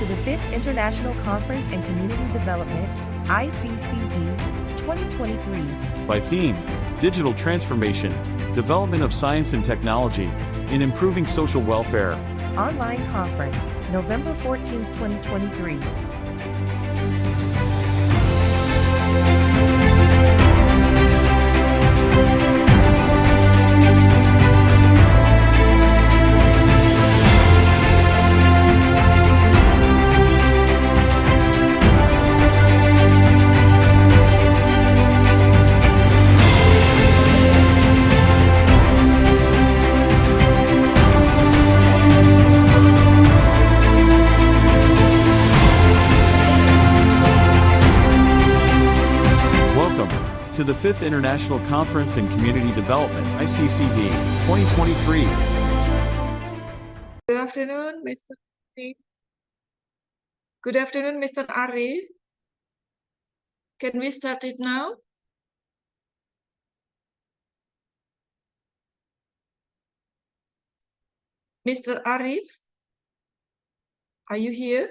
to the 5th International Conference in Community Development, ICCD, 2023. By theme, Digital Transformation, Development of Science and Technology, in Improving Social Welfare. Online conference, November 14, 2023. To the 5th International Conference in Community Development, ICCD, 2023. Good afternoon, Mr. Good afternoon, Mr. Arif. Can we start it now? Mr. Arif, are you here?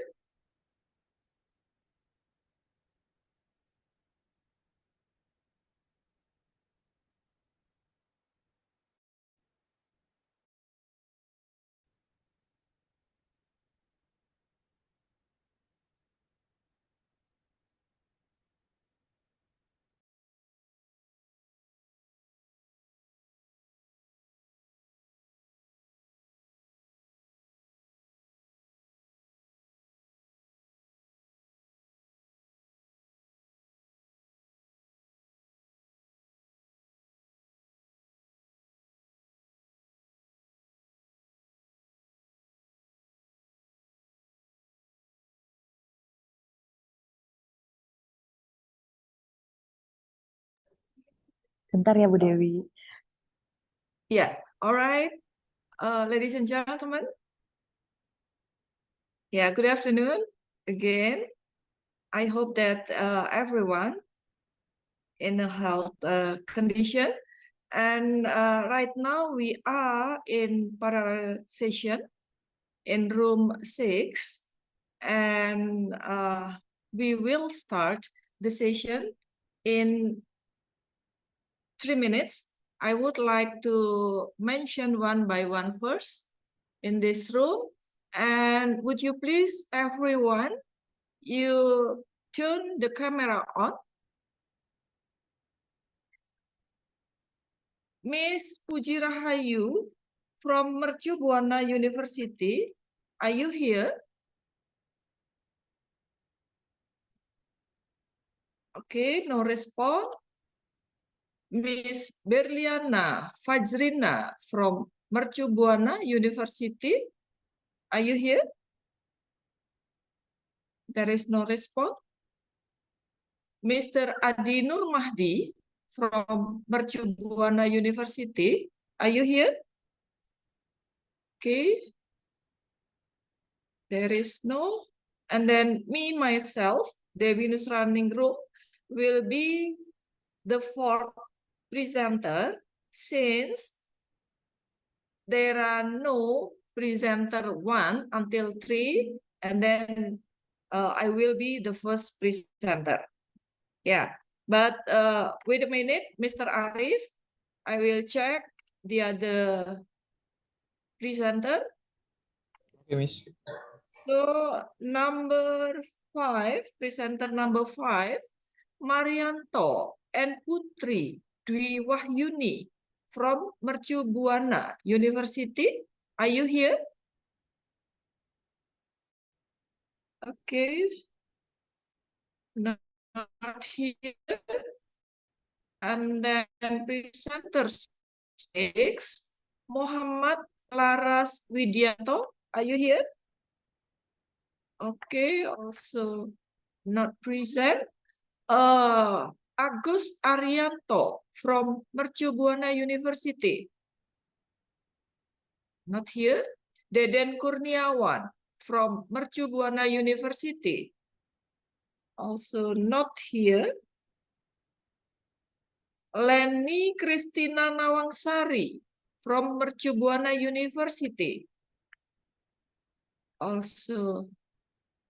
Bentar ya Bu Dewi. Yeah, all right. Ladies and gentlemen. Yeah, good afternoon again. I hope that everyone in a health condition. And right now we are in parallel session in room 6. And we will start the session in 3 minutes. I would like to mention one by one first in this room. And would you please, everyone, you turn the camera on. Miss Puji Rahayu from Mercu Buana University, are you here? Okay, no response. Miss Berliana Fajrina from Mercu Buana University, are you here? There is no response. Mr. Adi Nur Mahdi from Mercu Buana University, are you here? Okay. There is no. And then me, myself, Devi Nusraningrum, will be the fourth presenter since there are no presenter 1 until 3, and then I will be the first presenter. Yeah, but wait a minute, Mr. Arif, I will check the other presenter. Okay, Miss. So number 5, presenter number 5, Marianto and Putri Dwi Wahyuni from Mercu Buana University. Are you here? Okay. Not here. And then presenter 6, Muhammad Laras Widianto. Are you here? Okay, also not present. Agus Arianto from Mercu Buana University. Not here. Deden Kurniawan from Mercu Buana University. Also not here. Leni Christina Nawangsari from Mercu Buana University. Also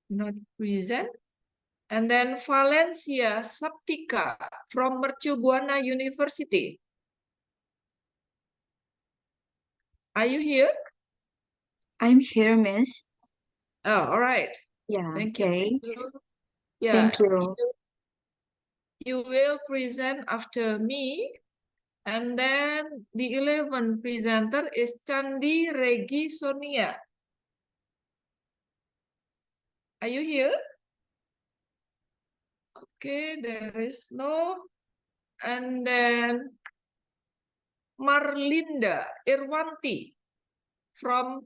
Not present. And then Valencia Saptika from Mercu Buana University. Are you here? I'm here, Miss. Oh, all right. Yeah, Thank okay. you. Yeah, Thank you. you will present after me. And then the 11th presenter is Candi Regi Sonia. Are you here? Okay, there is no. And then Marlinda Irwanti from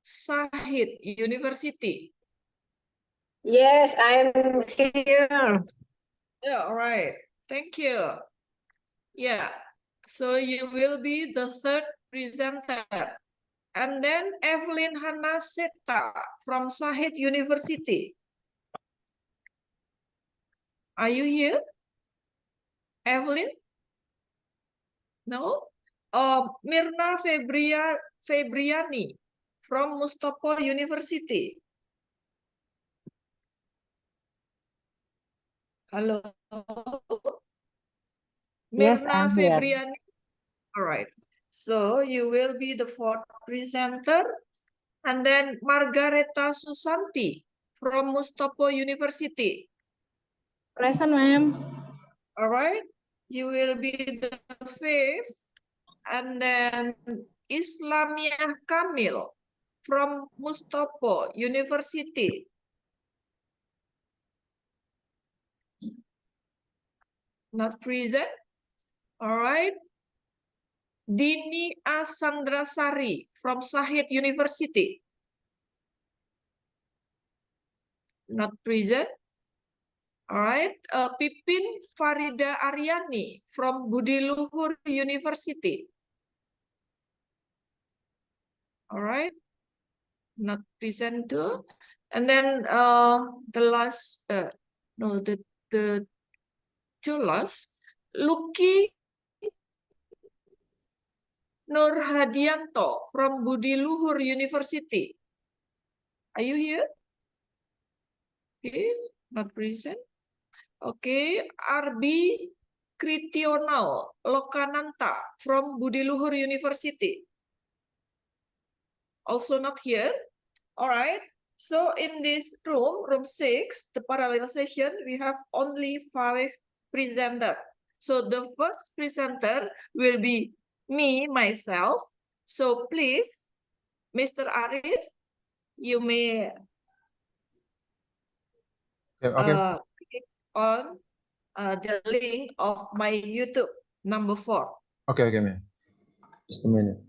Sahid University. Yes, I'm here. Yeah, all right. Thank you. Yeah, so you will be the third presenter. And then Evelyn Hanaseta from Sahid University. Are you here? Evelyn? No? Mirna Febriani from Mustafa University. Hello? Yes, Mirna I'm here. Febriani. All right. So you will be the fourth presenter. And then Margareta Susanti from Mustafa University. Present, ma'am. All right. You will be the fifth. And then Islamiyah Kamil from Mustafa University. Not present. All right. Dini Asandrasari from Sahid University. Not present. All right. Pipin Farida Aryani from Budi Luhur University. All right. Not present too. And then the last, no, the two last, Lucky Nur Hadianto from Budi Luhur University. Are you here? Okay, not present. Okay, Arbi Kritional Lokananta from Budi Luhur University. Also not here. All right. So in this room, room 6, the parallel session, we have only 5 presenters. So the first presenter will be me, myself. So please, Mr. Arif, you may Okay. click on the link of my YouTube number 4. Okay, ma'am. Just a minute.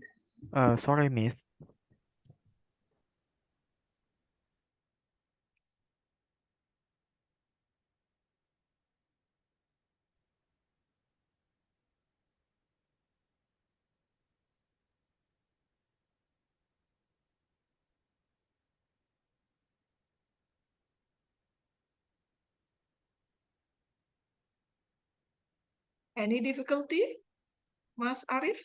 Sorry, Miss. Any difficulty, Mas Arif?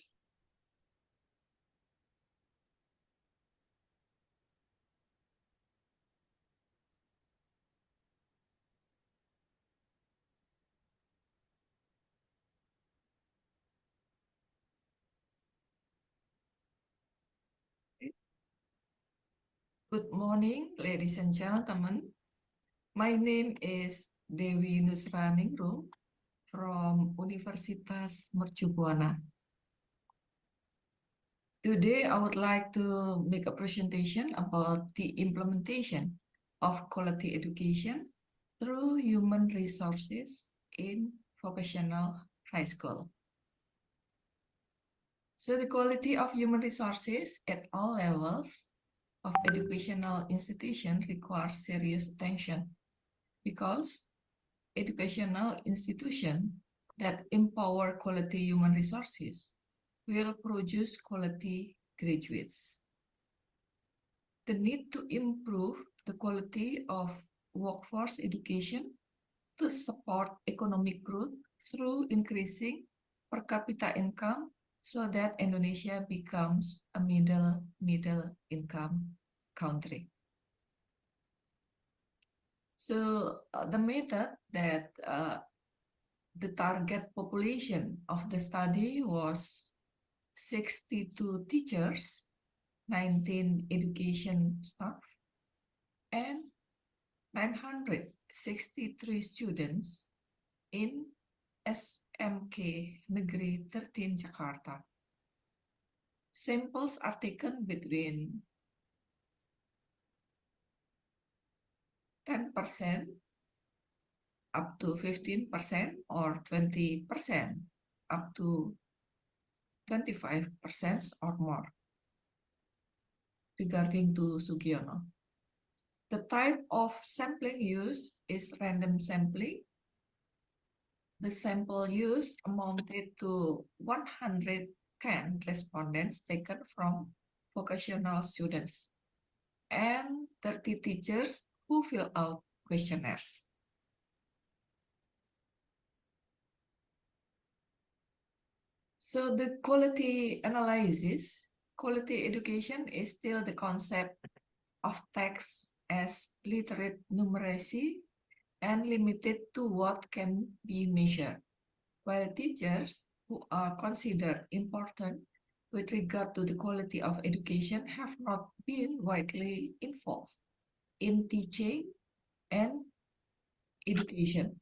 Good morning, ladies and gentlemen. My name is Dewi Nusraningrum from Universitas Mercu Buana. Today, I would like to make a presentation about the implementation of quality education through human resources in vocational high school. So the quality of human resources at all levels of educational institution requires serious attention because educational institutions that empower quality human resources will produce quality graduates. The need to improve the quality of workforce education to support economic growth through increasing per capita income so that Indonesia becomes a middle income country. So the method that the target population of the study was 62 teachers, 19 education staff, and 963 students in SMK Negeri 13 Jakarta. Samples are taken between 10% up to 15% or 20% up to 25% or more. Regarding to Sugiono, the type of sampling used is random sampling. The sample used amounted to 110 respondents taken from vocational students and 30 teachers who fill out questionnaires. So the quality analysis, quality education is still the concept of text as literate numeracy and limited to what can be measured, while teachers who are considered important with regard to the quality of education have not been widely involved in teaching and education.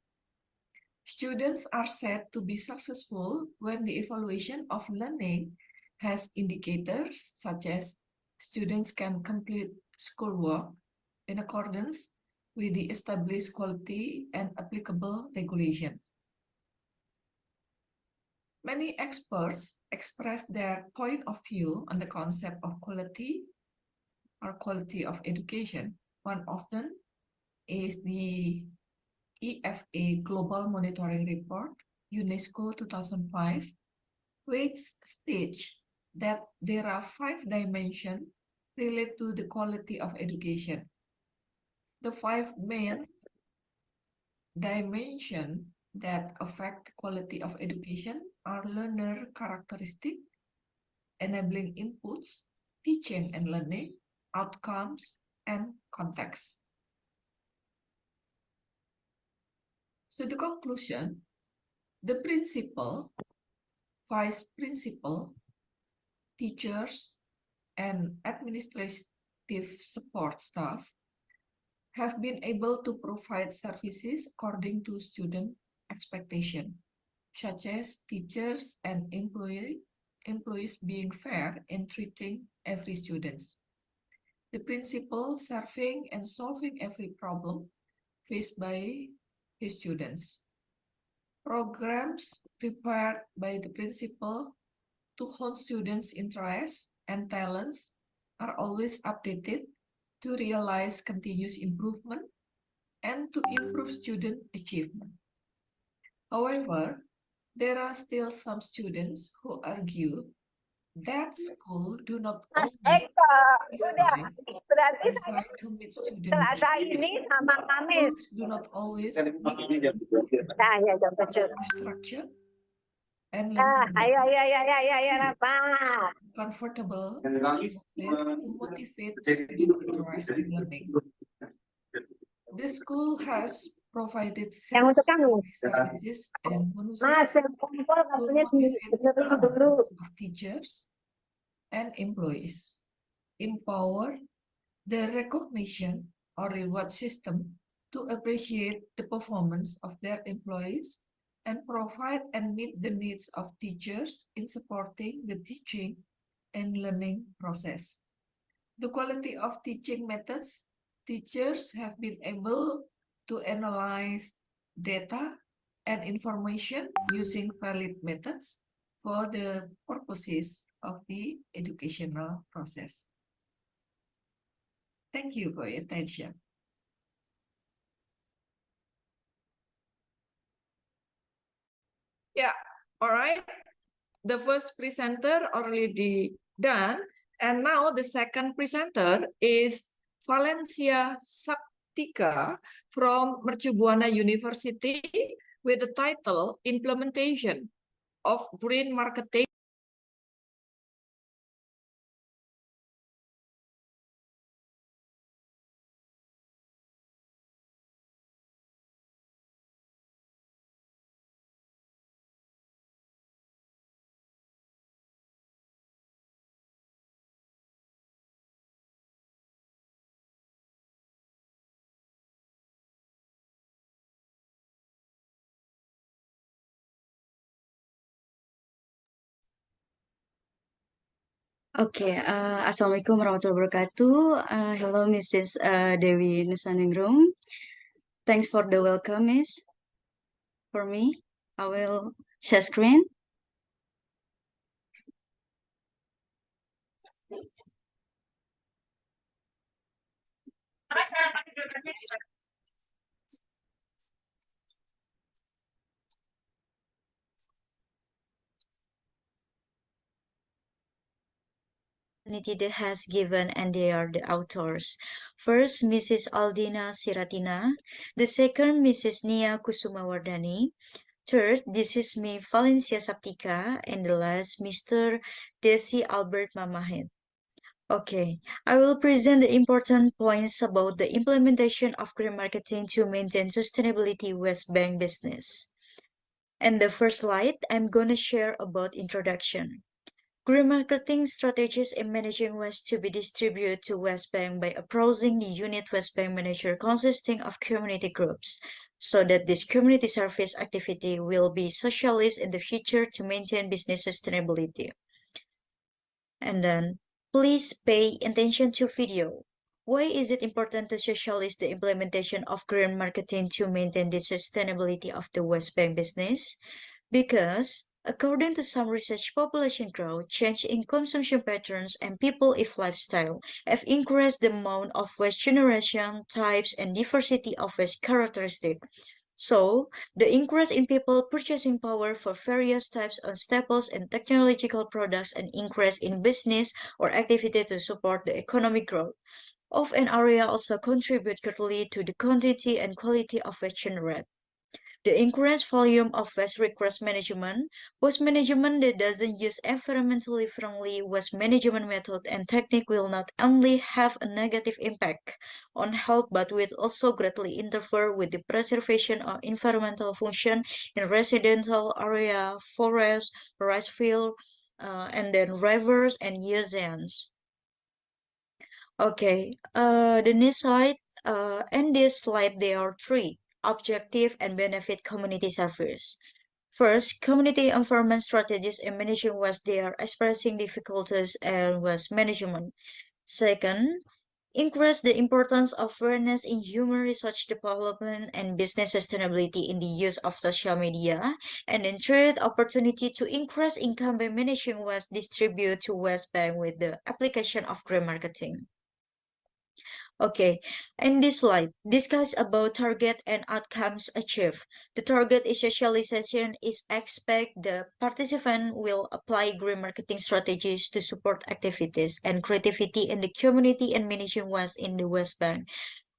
Students are said to be successful when the evaluation of learning has indicators such as students can complete schoolwork in accordance with the established quality and applicable regulations. Many experts express their point of view on the concept of quality or quality of education. One of them is the EFA Global Monitoring Report, UNESCO 2005, which states that there are 5 dimensions related to the quality of education. The 5 main dimensions that affect quality of education are learner characteristic, enabling inputs, teaching and learning, outcomes, and context. So the conclusion, the principal, vice principal, teachers, and administrative support staff have been able to provide services according to student expectation, such as teachers and employees being fair in treating every student. The principal serving and solving every problem faced by his students. Programs prepared by the principal to hone students' interests and talents are always updated to realize continuous improvement and to improve student achievement. However, there are still some students who argue that school do not always define Berarti and try to meet student Selasa ini sama Kamis. schools do not always meet Saya jam kecil. structure and Ayo, Rafa. comfortable to motivate student interest in learning. The school has provided Yang untuk Kamis. services and bonuses Mas, kumpul to katanya motivate dibenerin dulu. of teachers and employees, empower the recognition or reward system to appreciate the performance of their employees and provide and meet the needs of teachers in supporting the teaching and learning process. The quality of teaching methods, teachers have been able to analyze data and information using valid methods for the purposes of the educational process. Thank you for your attention. Yeah, all right. The first presenter already done. And now the second presenter is Valencia Saptika from Mercu Buana University with the title Implementation of Green Marketing Okay, Assalamualaikum warahmatullahi wabarakatuh. Hello, Mrs. Dewi Nusaningrum. Thanks for the welcome, Miss. For me, I will share screen. That has given, and they are the authors. First, Mrs. Aldina Siratina. The second, Mrs. Nia Kusumawardani. Third, this is me, Valencia Saptika. And the last, Mr. Desi Albert Mamahed. Okay, I will present the important points about the implementation of green marketing to maintain sustainability West Bank business. And the first slide, I'm gonna share about introduction. Green marketing strategies in managing waste to be distributed to West Bank by approaching the unit West Bank manager consisting of community groups, so that this community service activity will be socialized in the future to maintain business sustainability. And then, please pay attention to video. Why is it important to socialize the implementation of green marketing to maintain the sustainability of the West Bank business? Because according to some research, population growth, change in consumption patterns, and people if lifestyle have increased the amount of waste generation, types, and diversity of waste characteristics. So, the increase in people purchasing power for various types of staples and technological products and increase in business or activity to support the economic growth of an area also contribute greatly to the quantity and quality of waste generated. The increased volume of waste requires waste management that doesn't use environmentally friendly waste management method and technique will not only have a negative impact on health but will also greatly interfere with the preservation of environmental function in residential area, forest, rice field, and then rivers and oceans. Okay, the next slide, and this slide there are three objective and benefit community service. First, community environment strategies in managing waste, they are expressing difficulties and waste management. Second, increase the importance of awareness in human research development and business sustainability in the use of social media. And then third, opportunity to increase income by managing waste distribute to West Bank with the application of green marketing. Okay, in this slide, discuss about target and outcomes achieved. The target is socialization is expect the participant will apply green marketing strategies to support activities and creativity in the community and managing waste in the West Bank.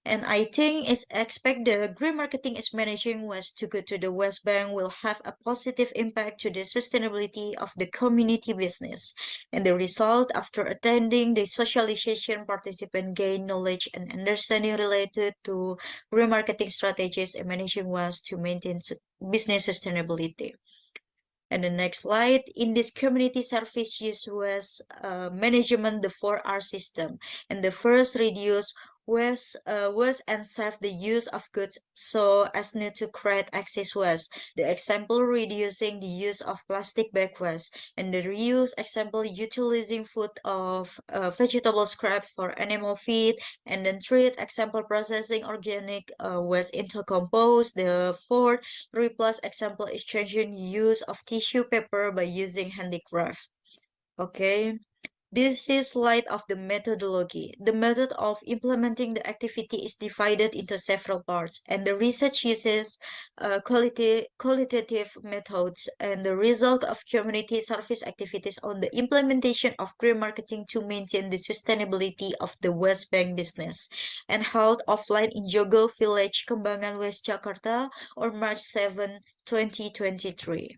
And I think it's expect the green marketing is managing waste to go to the West Bank will have a positive impact to the sustainability of the community business. And the result after attending the socialization, participant gain knowledge and understanding related to green marketing strategies and managing waste to maintain business sustainability. And the next slide, in this community service use was management, the 4R system. And the first reduce was and save the use of goods so as not to create excess waste. The example reducing the use of plastic bag waste, and the reuse example utilizing food of vegetable scrap for animal feed, and then treat example processing organic waste into compost. The fourth 3+ example is changing use of tissue paper by using handicraft. Okay. This is slide of the methodology. The method of implementing the activity is divided into several parts, and the research uses qualitative methods and the result of community service activities on the implementation of green marketing to maintain the sustainability of the West Bank business, and held offline in Jogo Village, Kembangan West, Jakarta, on March 7, 2023.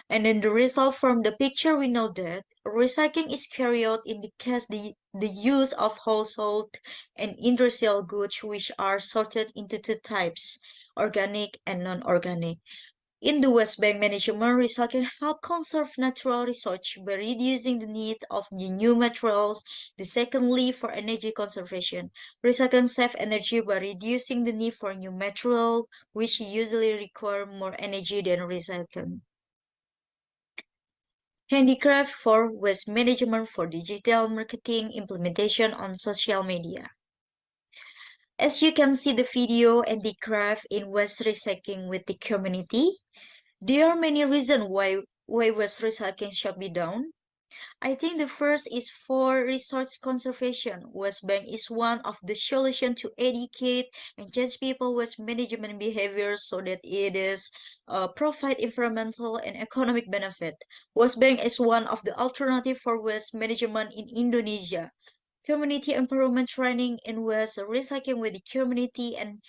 And in the result from the picture, we know that recycling is carried out in the case the use of household and industrial goods, which are sorted into two types, organic and non-organic. In the West Bank management, recycling help conserve natural resources by reducing the need of the new materials. The secondly, for energy conservation, recycling save energy by reducing the need for new material, which usually require more energy than recycling. Handicraft for waste management for digital marketing implementation on social media. As you can see the video Handicraft in waste recycling with the community, there are many reasons why waste recycling should be done. I think the first is for resource conservation. Waste bank is one of the solutions to educate and change people waste management behavior so that it is provide environmental and economic benefit. Waste bank is one of the alternative for waste management in Indonesia. Community empowerment training in waste recycling with the community and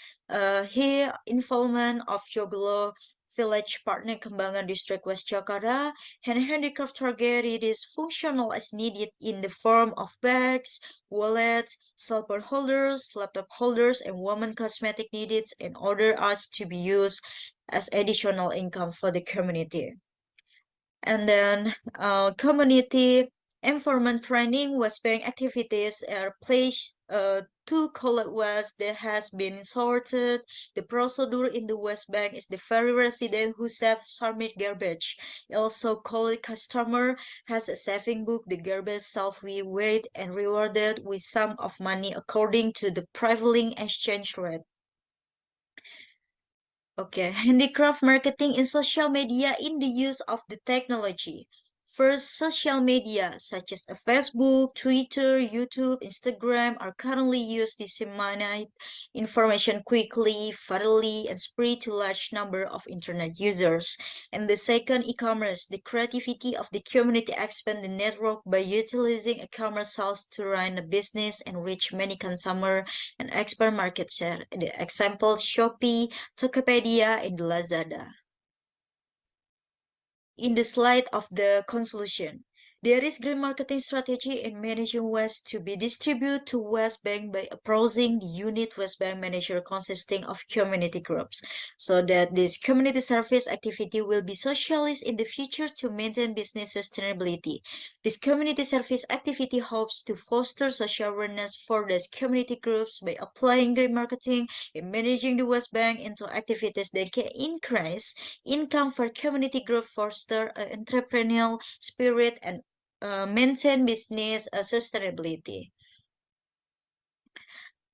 here involvement of Joglo Village Partner Kembangan District West Jakarta and handicraft target it is functional as needed in the form of bags, wallets, cell phone holders, laptop holders, and women cosmetic needs in order us to be used as additional income for the community. And then community environment training waste bank activities are placed to collect waste that has been sorted. The procedure in the waste bank is the very resident who self-submit garbage. Also, collect customer has a saving book. The garbage self-we weighed and rewarded with sum of money according to the prevailing exchange rate. Okay, handicraft marketing in social media in the use of the technology. First, social media such as Facebook, Twitter, YouTube, Instagram are currently used to disseminate information quickly, thoroughly, and spread to large number of internet users. And the second, e-commerce. The creativity of the community expand the network by utilizing e-commerce sales to run a business and reach many consumers and expand market share. The example, Shopee, Tokopedia, and Lazada. In the slide of the conclusion, there is green marketing strategy in managing waste to be distributed to waste bank by approaching the unit waste bank manager consisting of community groups, so that this community service activity will be socialized in the future to maintain business sustainability. This community service activity hopes to foster social awareness for these community groups by applying green marketing in managing the waste bank into activities that can increase income for community group, foster entrepreneurial spirit, and maintain business sustainability.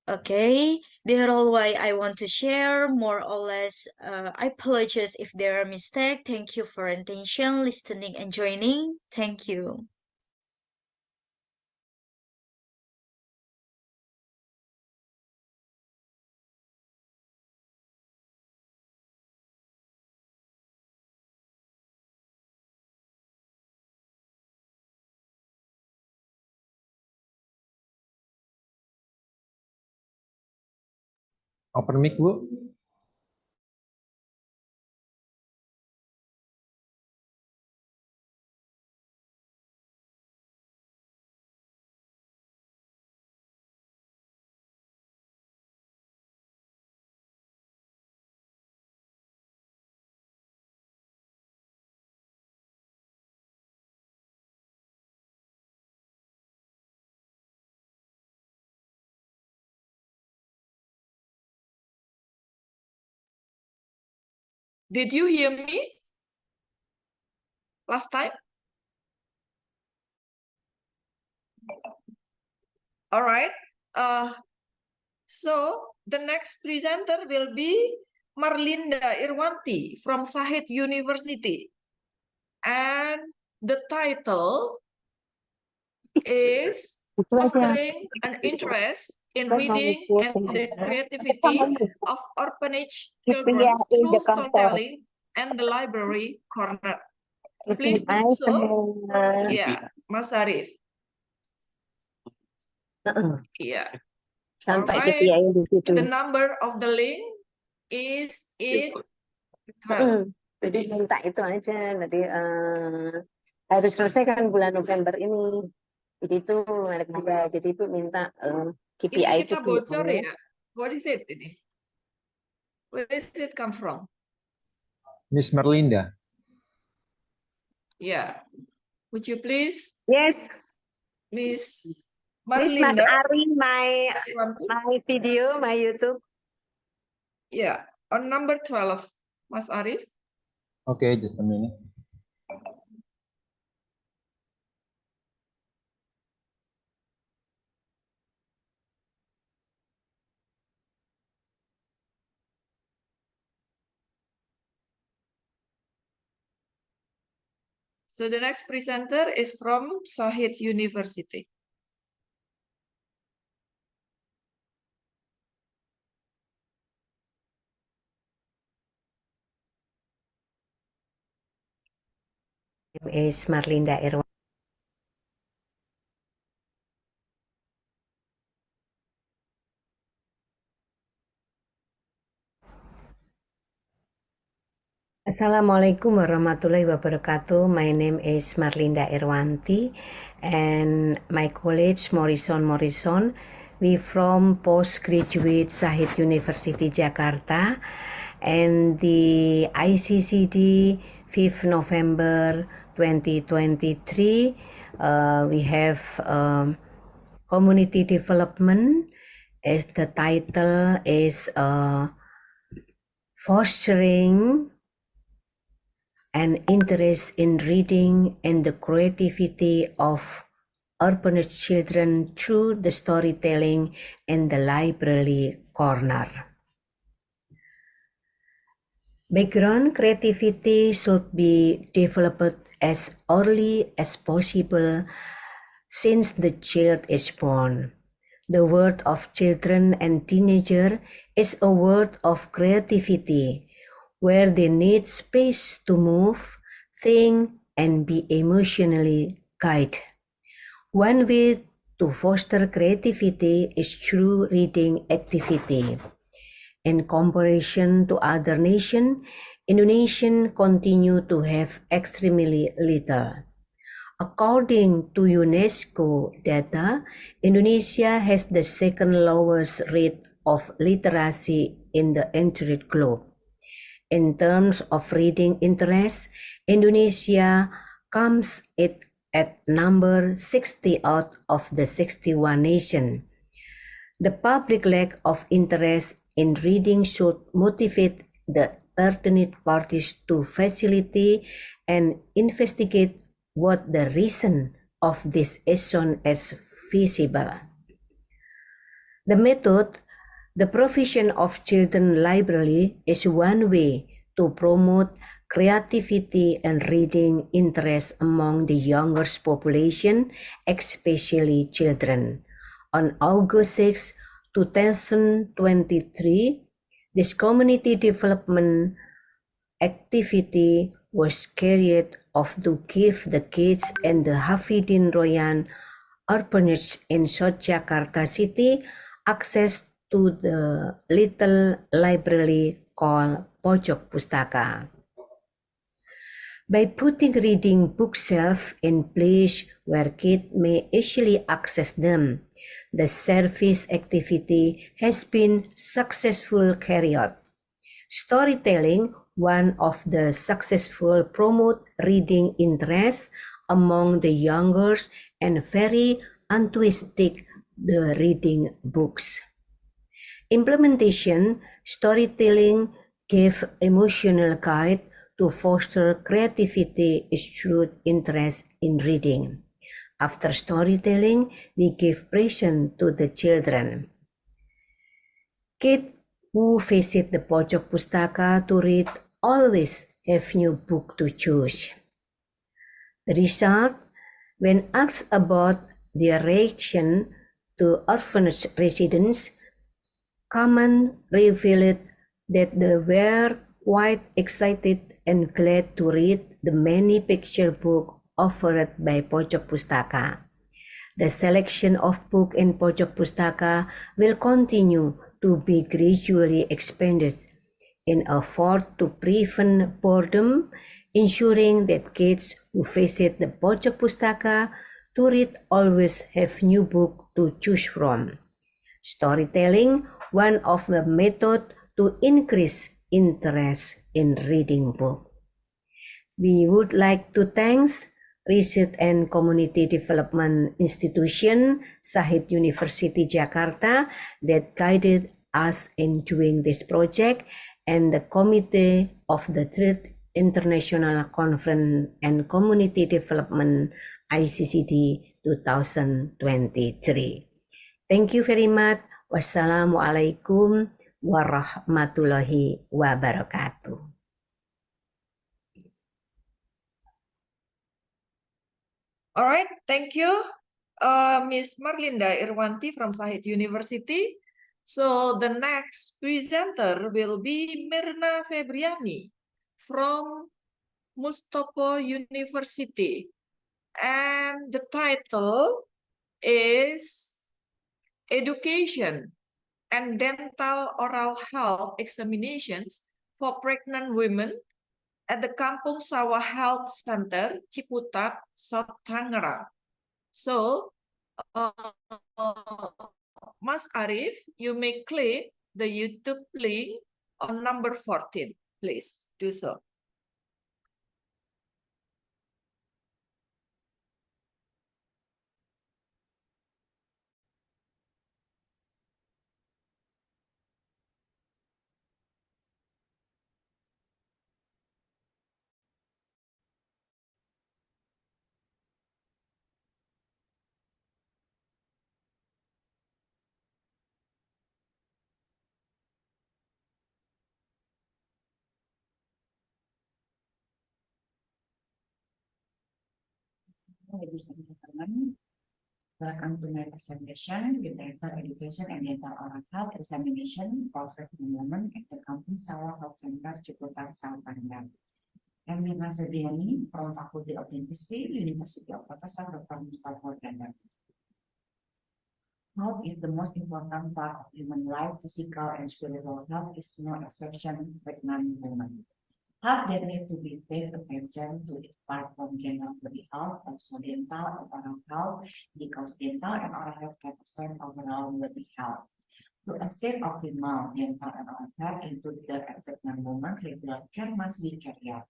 Okay, they are all why I want to share more or less. I apologize if there are mistakes. Thank you for attention, listening, and joining. Thank you. Open mic, Bu. Did you hear me last time? All right. So the next presenter will be Marlinda Irwanti from Sahid University. And the title is Fostering an Interest in Reading and the Creativity of Orphanage Children Through Storytelling and the Library Corner. Please do so. Yeah, Mas Arif. Yeah. Sampai Alright. dipiain di situ. The number of the link is in 12. Jadi minta itu aja nanti harus selesaikan bulan November ini. Jadi itu merek juga. Jadi itu minta KPI Ini itu kita bocor ya. What is it ini? Where does it come from? Miss Merlinda. Yeah. Would you please, Yes, Miss Miss Mas Marlinda? Ari, my video, my YouTube. Yeah, on number 12, Mas Arif. Okay, just a minute. So the next presenter is from Shahid University. Is Marlinda Irwan. Assalamualaikum warahmatullahi wabarakatuh. My name is Marlinda Irwanti and my college Morrison. We from postgraduate Shahid University Jakarta and the ICCD 5th November 2023. We have community development as the title is fostering an interest in reading and the creativity of urban children through the storytelling and the library corner. Background creativity should be developed as early as possible since the child is born. The world of children and teenagers is a world of creativity, where they need space to move, think, and be emotionally guided. One way to foster creativity is through reading activity. In comparison to other nations, Indonesians continue to have extremely little. According to UNESCO data, Indonesia has the second lowest rate of literacy in the entire globe. In terms of reading interest, Indonesia comes at number 60 out of the 61 nations. The public lack of interest in reading should motivate the pertinent parties to facilitate and investigate what the reason of this action is feasible. The method, the provision of children library, is one way to promote creativity and reading interest among the younger population, especially children. On August 6, 2023, this community development activity was carried out to give the kids and the Hafidin Royan orphanage in South Jakarta City access to the little library called Pojok Pustaka. By putting reading bookshelves in place where kids may easily access them, the service activity has been successfully carried out. Storytelling, one of the successful promote reading interest among the younger and very enthusiastic the reading books. Implementation, storytelling gave emotional guide to foster creativity through interest in reading. After storytelling, we give present to the children. Kids who visit the Pojok Pustaka to read always have new book to choose. The result, when asked about their reaction to orphanage residents, Kaman revealed that they were quite excited and glad to read the many picture books offered by Pojok Pustaka. The selection of books in Pojok Pustaka will continue to be gradually expanded in an effort to prevent boredom, ensuring that kids who visit the Pojok Pustaka to read always have new books to choose from. Storytelling, one of the methods to increase interest in reading books. We would like to thank Research and Community Development Institution, Shahid University Jakarta, that guided us in doing this project, and the Committee of the Third International Conference and Community Development ICCD 2023. Thank you very much. Wassalamualaikum warahmatullahi wabarakatuh. All right, thank you, Miss Marlinda Irwanti from Sahid University. So the next presenter will be Mirna Febriani from Mustopo University. And the title is Education and Dental Oral Health Examinations for Pregnant Women at the Kampung Sawah Health Center, Ciputat, South Tangerang. So, Mas Arif, you may click the YouTube link on number 14. Please do so. Ladies and gentlemen, welcome to my presentation with Dental Education and Dental Oral Health Examination for Pregnant Women at the Kampung Sawah Health Center, Ciputat, South Tangerang. I'm Mirna Febriani from Faculty of Dentistry, University of Professor Dr. Mustopo Tangerang. Health is the most important part of human life. Physical and spiritual health is no exception to pregnant women. Health that need to be paid attention to is part from general body health, also dental and oral health, because dental and oral health can affect overall body health. To assess optimal dental and oral health include the pregnant woman, regular care must be carried out.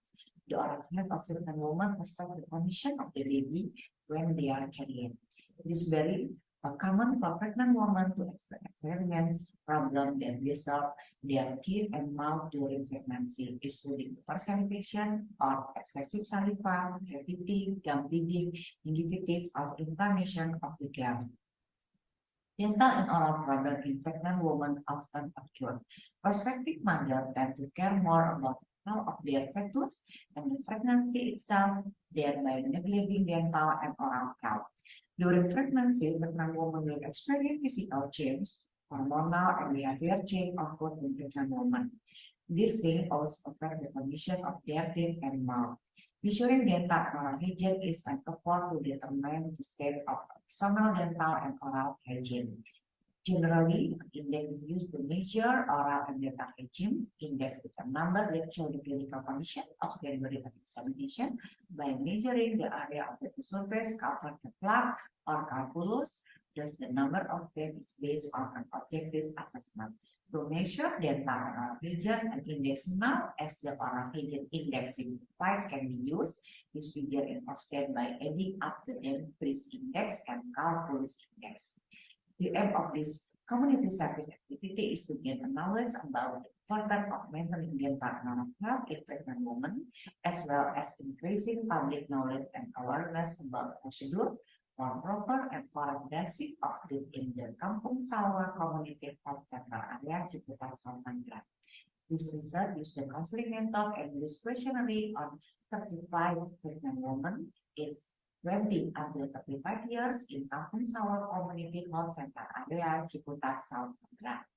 The oral health of pregnant woman affect the condition of the baby when they are carrying. It is very common for pregnant women to experience problems that disturb their teeth and mouth during pregnancy, including fermentation or excessive saliva, cavity, gum bleeding, gingivitis, or inflammation of the gum. Dental and oral problems in pregnant women often occur. Prospective mothers tend to care more about the health of their fetus and the pregnancy itself, thereby neglecting dental and oral health. During pregnancy, pregnant women will experience physical change, hormonal and behavior change occur in pregnant women. This thing also affect the condition of their teeth and mouth. Measuring dental and oral hygiene is an effort to determine the state of personal dental and oral hygiene. Generally, index is used to measure oral and dental hygiene. Index is a number that shows the clinical condition of the examination by measuring the area of the surface covered with plaque or calculus. Thus, the number of them is based on an objective assessment. To measure dental and oral hygiene, an index now as the oral hygiene index signifies can be used. This figure is obtained by adding up the increase index and calculus index. The aim of this community service activity is to gain knowledge about the importance of maintaining dental and oral health in pregnant women, as well as increasing public knowledge and awareness about procedure for proper and correct basic of teeth in the Kampung Sawah Community Health Center area, Ciputat, South Tangerang. This research used the counseling method and this questionnaire on 35 pregnant women. It's 20 until 35 years in Kampung Sawah Community Health Center area, Ciputat, South Tangerang.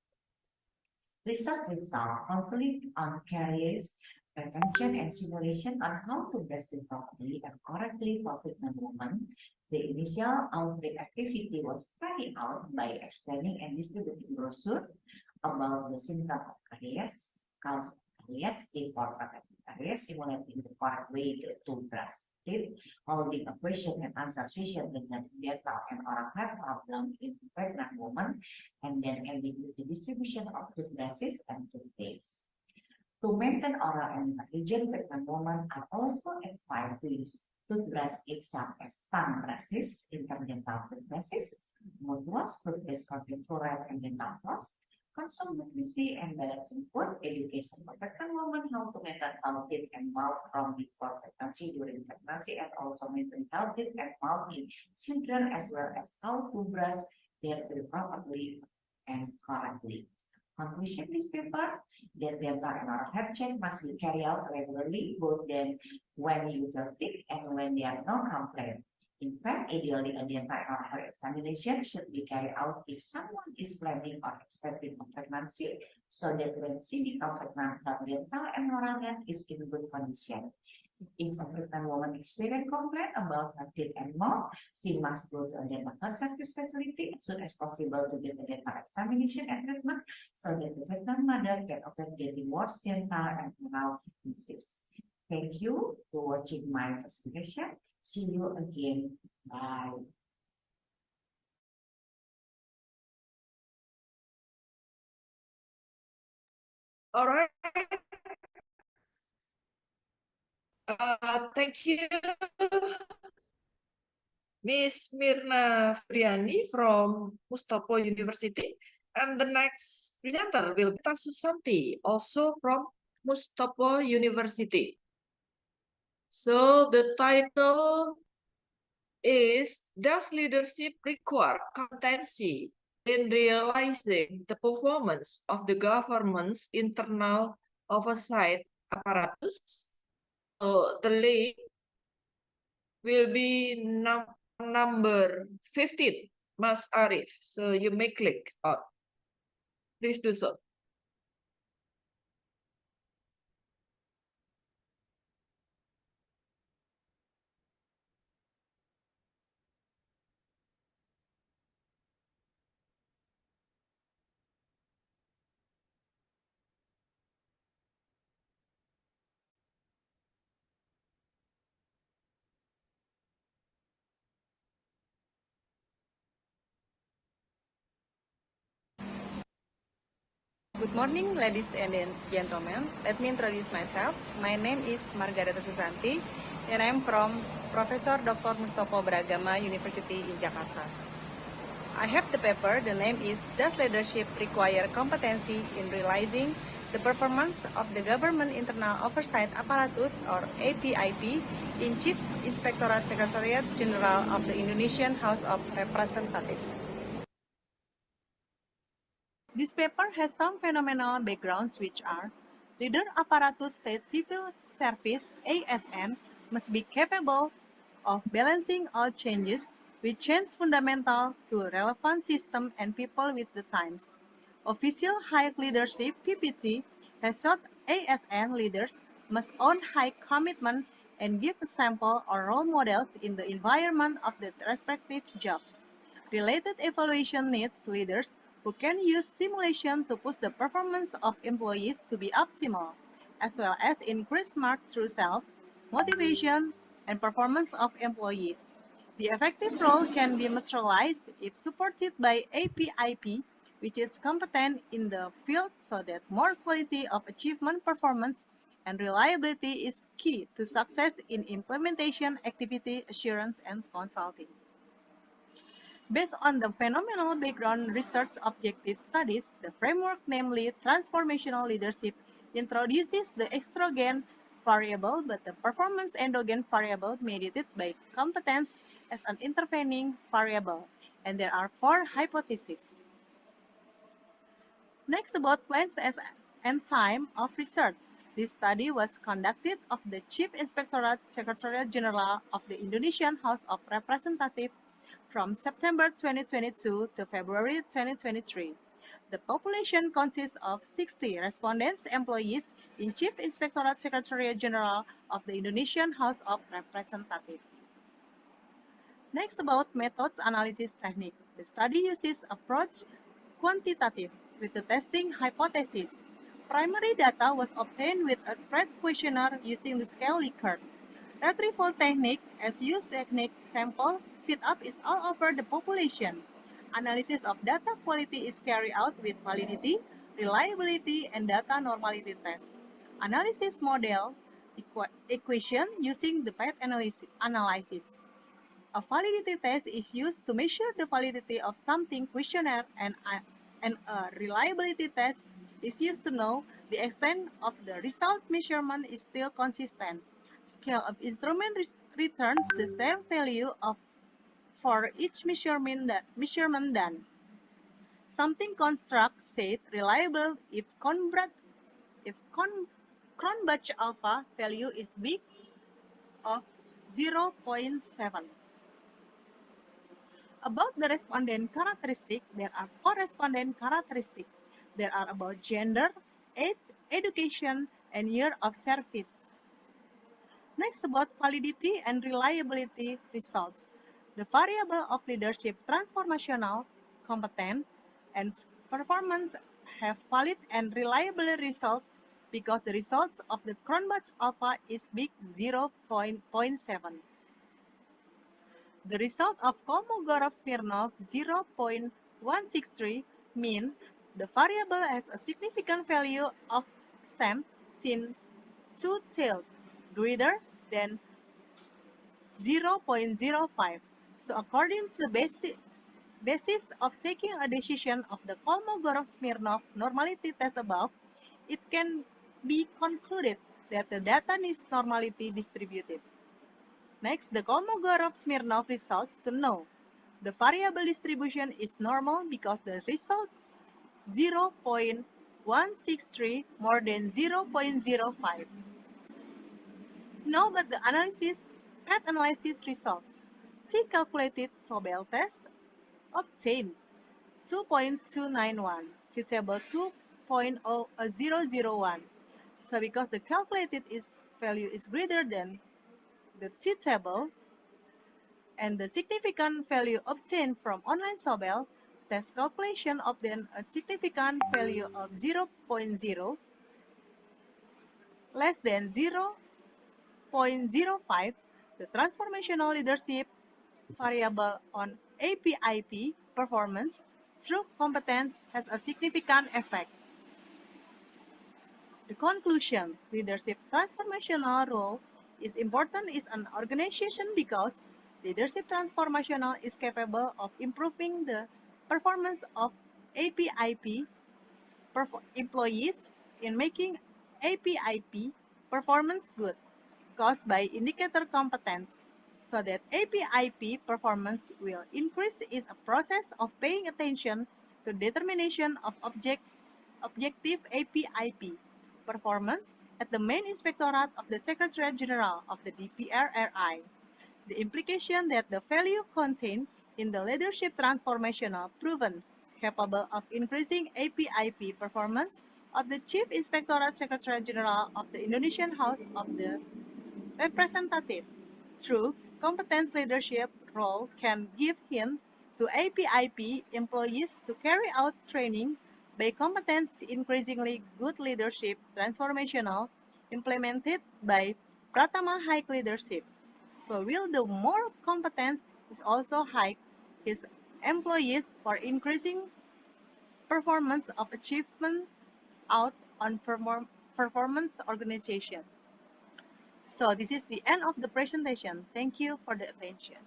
Research result conflict on caries, prevention and simulation on how to breastfeed properly and correctly for pregnant women. The initial outbreak activity was carried out by explaining and distributing brochure about the symptoms of caries, cause of caries, for preventing caries, simulating the correct way to breastfeed, holding a question and answer session dengan dental and oral health problem in pregnant women, and then ending with the distribution of toothbrushes and toothpaste. To maintain oral and hygiene, pregnant women are also advised to use toothbrush itself as tongue brushes, interdental toothbrushes, mouthwash, toothpaste containing fluoride and dental floss, consume nutrition and balancing food, education for pregnant women, how to maintain healthy and mouth from before pregnancy, during pregnancy, and also maintain healthy and mouth in children, as well as how to brush their teeth properly and correctly. Conclusion this paper, that dental and oral health check must be carried out regularly, both then when you feel sick and when there are no complaints. In fact, ideally, a dental health examination should be carried out if someone is planning or expecting a pregnancy, so that when she becomes pregnant, her dental and oral health is in good condition. If a pregnant woman experiences complaint about her teeth and mouth, she must go to a dental health service facility as soon as possible to get a dental examination and treatment, so that the pregnant mother can avoid getting worse dental and oral disease. Thank you for watching my presentation. See you again. Bye. All right. Thank you, Miss Mirna Friani from Mustopo University. And the next presenter will be Tita Susanti, also from Mustopo University. So the title is, Does Leadership Require Competency in Realizing the Performance of the Government's Internal Oversight Apparatus? So the link will be number 15, Mas Arif. So you may click on. Please do so. Good morning, ladies and gentlemen. Let me introduce myself. My name is Margareta Susanti, and I'm from Professor Dr. Mustopo Beragama University in Jakarta. I have the paper. The name is, Does Leadership Require Competency in Realizing the Performance of the Government Internal Oversight Apparatus, or APIP, in Chief Inspectorate Secretariat General of the Indonesian House of Representatives. This paper has some phenomenal backgrounds, which are: Leader Apparatus State Civil Service (ASN) must be capable of balancing all changes, with change fundamental to relevant system and people with the times. Official High Leadership (PPT) has showed ASN leaders must own high commitment and give example or role models in the environment of their respective jobs. Related evaluation needs leaders who can use stimulation to push the performance of employees to be optimal, as well as increase mark through self, motivation, and performance of employees. The effective role can be materialized if supported by APIP, which is competent in the field, so that more quality of achievement, performance, and reliability is key to success in implementation, activity assurance, and consulting. Based on the phenomenal background research objective studies, the framework, namely transformational leadership, introduces the exogenous variable but the performance endogenous variable mediated by competence as an intervening variable, and there are 4 hypotheses. Next, about plans and time of research. This study was conducted of the Chief Inspectorate Secretariat General of the Indonesian House of Representatives from September 2022 to February 2023. The population consists of 60 respondents, employees in Chief Inspectorate Secretariat General of the Indonesian House of Representatives. Next, about methods analysis technique. The study uses approach quantitative with the testing hypothesis. Primary data was obtained with a spread questionnaire using the scale Likert. Retrieval technique, as used technique, sample fit-up is all over the population. Analysis of data quality is carried out with validity, reliability, and data normality test. Analysis model equation using the PET analysis. A validity test is used to measure the validity of something questionnaire, and a reliability test is used to know the extent of the result measurement is still consistent. Scale of instrument returns the same value for each measurement done. Something construct said reliable if Cronbach alpha value is big of 0.7. About the respondent characteristic, there are correspondent characteristics. There are about gender, age, education, and year of service. Next, about validity and reliability results. The variable of leadership transformational, competence, and performance have valid and reliable results because the results of the Cronbach alpha is big 0.7. The result of Kolmogorov-Smirnov 0.163 mean the variable has a significant value of SAM sin two-tailed greater than 0.05. So according to the basis of taking a decision of the Kolmogorov-Smirnov normality test above, it can be concluded that the data is normality distributed. Next, the Kolmogorov-Smirnov results to know the variable distribution is normal because the results 0.163 more than 0.05. Now about the PET analysis results. T-calculated Sobel test obtained 2.291, T-table 2.001. So because the calculated value is greater than the T-table, and the significant value obtained from online Sobel, test calculation obtained a significant value of 0.0 less than 0.05. The transformational leadership variable on APIP performance through competence has a significant effect. The conclusion, leadership transformational role is important in an organization because leadership transformational is capable of improving the performance of APIP employees in making APIP performance good, caused by indicator competence, so that APIP performance will increase is a process of paying attention to determination of objective APIP performance at the main inspectorate of the Secretariat General of the DPRRI. The implication that the value contained in the leadership transformational proven capable of increasing APIP performance of the Chief Inspectorate Secretariat General of the Indonesian House of the Representative through competence leadership role can give hint to APIP employees to carry out training by competence increasingly good leadership transformational implemented by Pratama High Leadership. So will the more competence is also high his employees for increasing performance of achievement out on performance organization. So this is the end of the presentation. Thank you for the attention.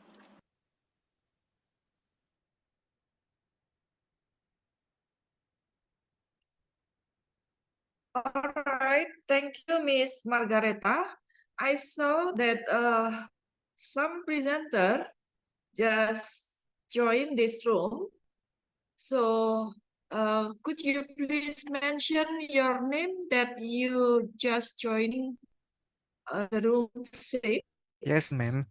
All right, thank you, Miss Margareta. I saw that some presenter just joined this room. So could you please mention your name that you just joining the room 6? Yes, ma'am.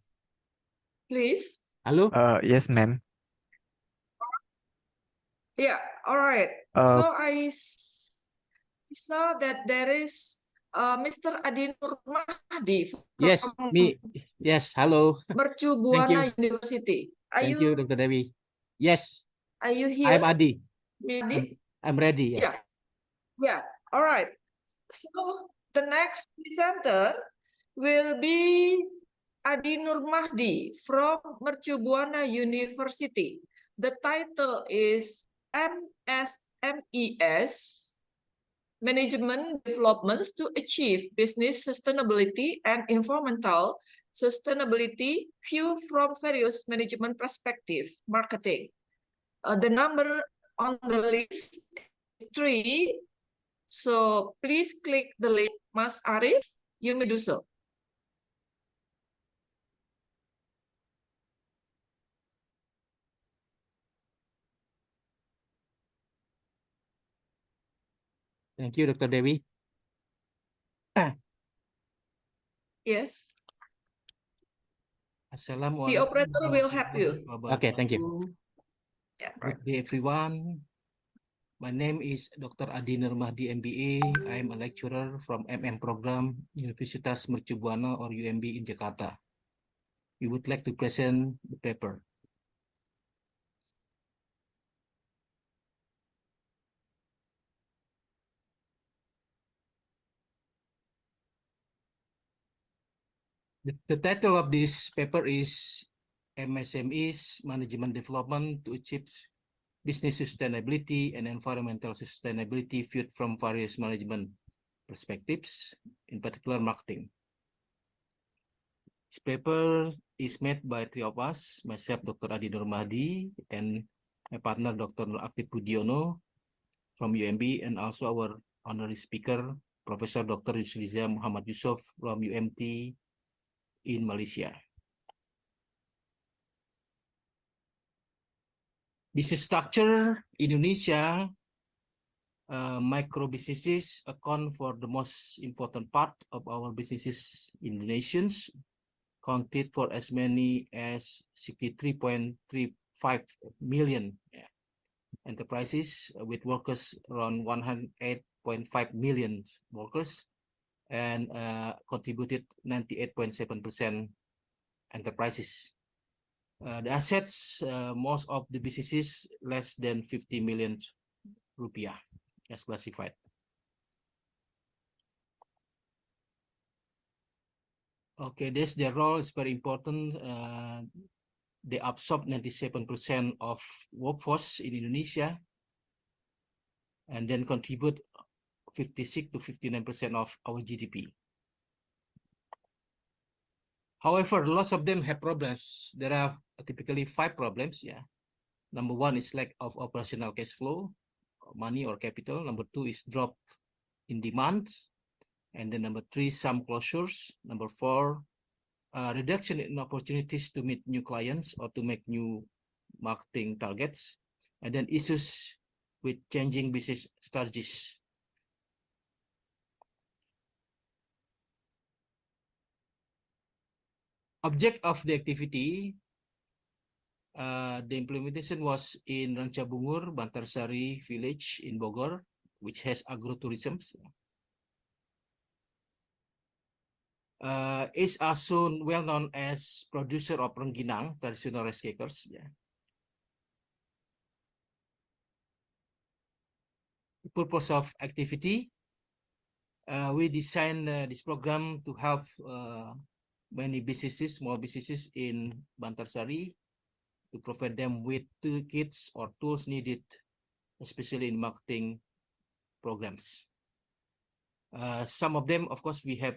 Please. Halo? Yes, ma'am. Yeah, all right. Uh, So I saw that there is Mr. Adi Nurmahdi Yes, from me. Yes, hello. Mercu Thank Buana you. University. Thank you, Dr. Dewi. Yes, Are you here? I'm Adi. Adi? I'm ready. Yeah. Yeah. All right. So the next presenter will be Adi Nurmahdi from Mercu Buana University. The title is MSMES, Management Developments to Achieve Business Sustainability and Environmental Sustainability View from Various Management Perspective, Marketing. The number on the list is 3. So please click the link, Mas Arif, you may do so. Thank you, Dr. Dewi. Yes. The operator will help you. Okay, thank you. Yeah, Good day, everyone. My name is Dr. Adi Nurmahdi, MBA. I am a lecturer from MM program, Universitas Mercu Buana or UMB in Jakarta. We would like to present the paper. The title of this paper is MSME's Management Development to Achieve Business Sustainability and Environmental Sustainability Viewed from Various Management Perspectives, in particular marketing. This paper is made by three of us, myself, Dr. Adi Nurmahdi, and my partner, Dr. Nur Aktif Budiono from UMB, and also our honorary speaker, Professor Dr. Yusliza Muhammad Yusuf from UMT in Malaysia. Business structure in Indonesia, micro businesses account for the most important part of our businesses in the nations, counted for as many as 63.35 million enterprises with workers around 108.5 million workers, and contributed 98.7% enterprises. The assets, most of the businesses less than 50 million rupiah as classified. Okay, this their role is very important. They absorb 97% of workforce in Indonesia, and then contribute 56 to 59% of our GDP. However, lots of them have problems. There are typically 5 problems. Number 1 is lack of operational cash flow, money or capital. Number 2 is drop in demand. And then number 3, some closures. Number 4, reduction in opportunities to meet new clients or to make new marketing targets. And then issues with changing business strategies. Object of the activity, the implementation was in Rancabungur, Bantarsari village in Bogor, which has agrotourism. Is also well known as producer of rengginang, traditional rice cakers. The purpose of activity, we designed this program to help many businesses, small businesses in Bantarsari, to provide them with toolkits or tools needed, especially in marketing programs. Some of them, of course, we have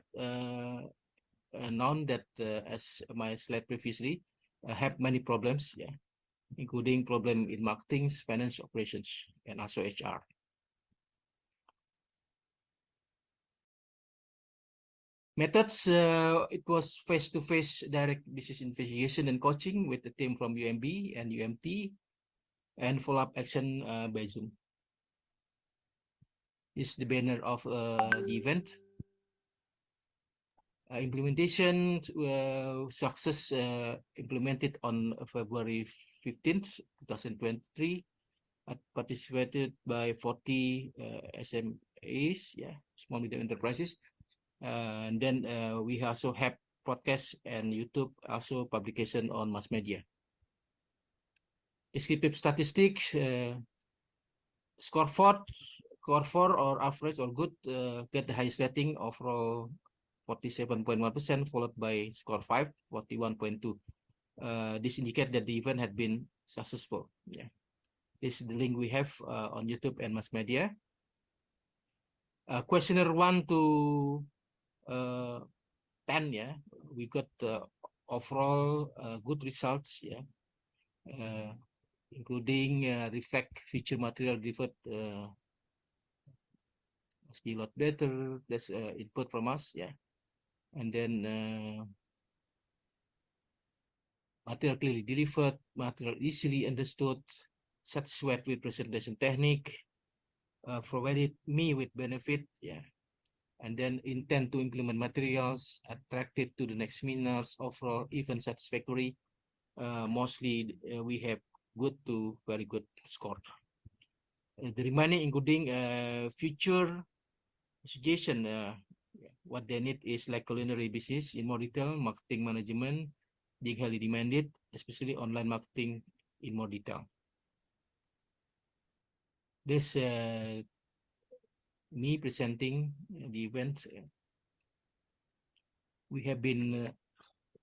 known that, as my slide previously, have many problems, including problem in marketing, finance, operations, and also HR. Methods, it was face-to-face direct business investigation and coaching with the team from UMB and UMT, and follow-up action by Zoom. This is the banner of the event. Implementation success implemented on February 15th, 2023, participated by 40 SMEs, small medium enterprises. And then we also have podcast and YouTube, also publication on mass media. Descriptive statistics, score 4 or average or good, get the highest rating, overall 47.1%, followed by score 5, 41.2. This indicates that the event had been successful. This is the link we have on YouTube and mass media. Questionnaire 1 to 10, we got overall good results, including reflect feature material delivered must be a lot better. That's input from us, and then material clearly delivered, material easily understood, satisfied with presentation technique, provided me with benefit, and then intend to implement materials attracted to the next seminars, overall even satisfactory. Mostly we have good to very good score. The remaining including future suggestion, what they need is like culinary business in more detail, marketing management, being highly demanded, especially online marketing in more detail. This me presenting the event. We have been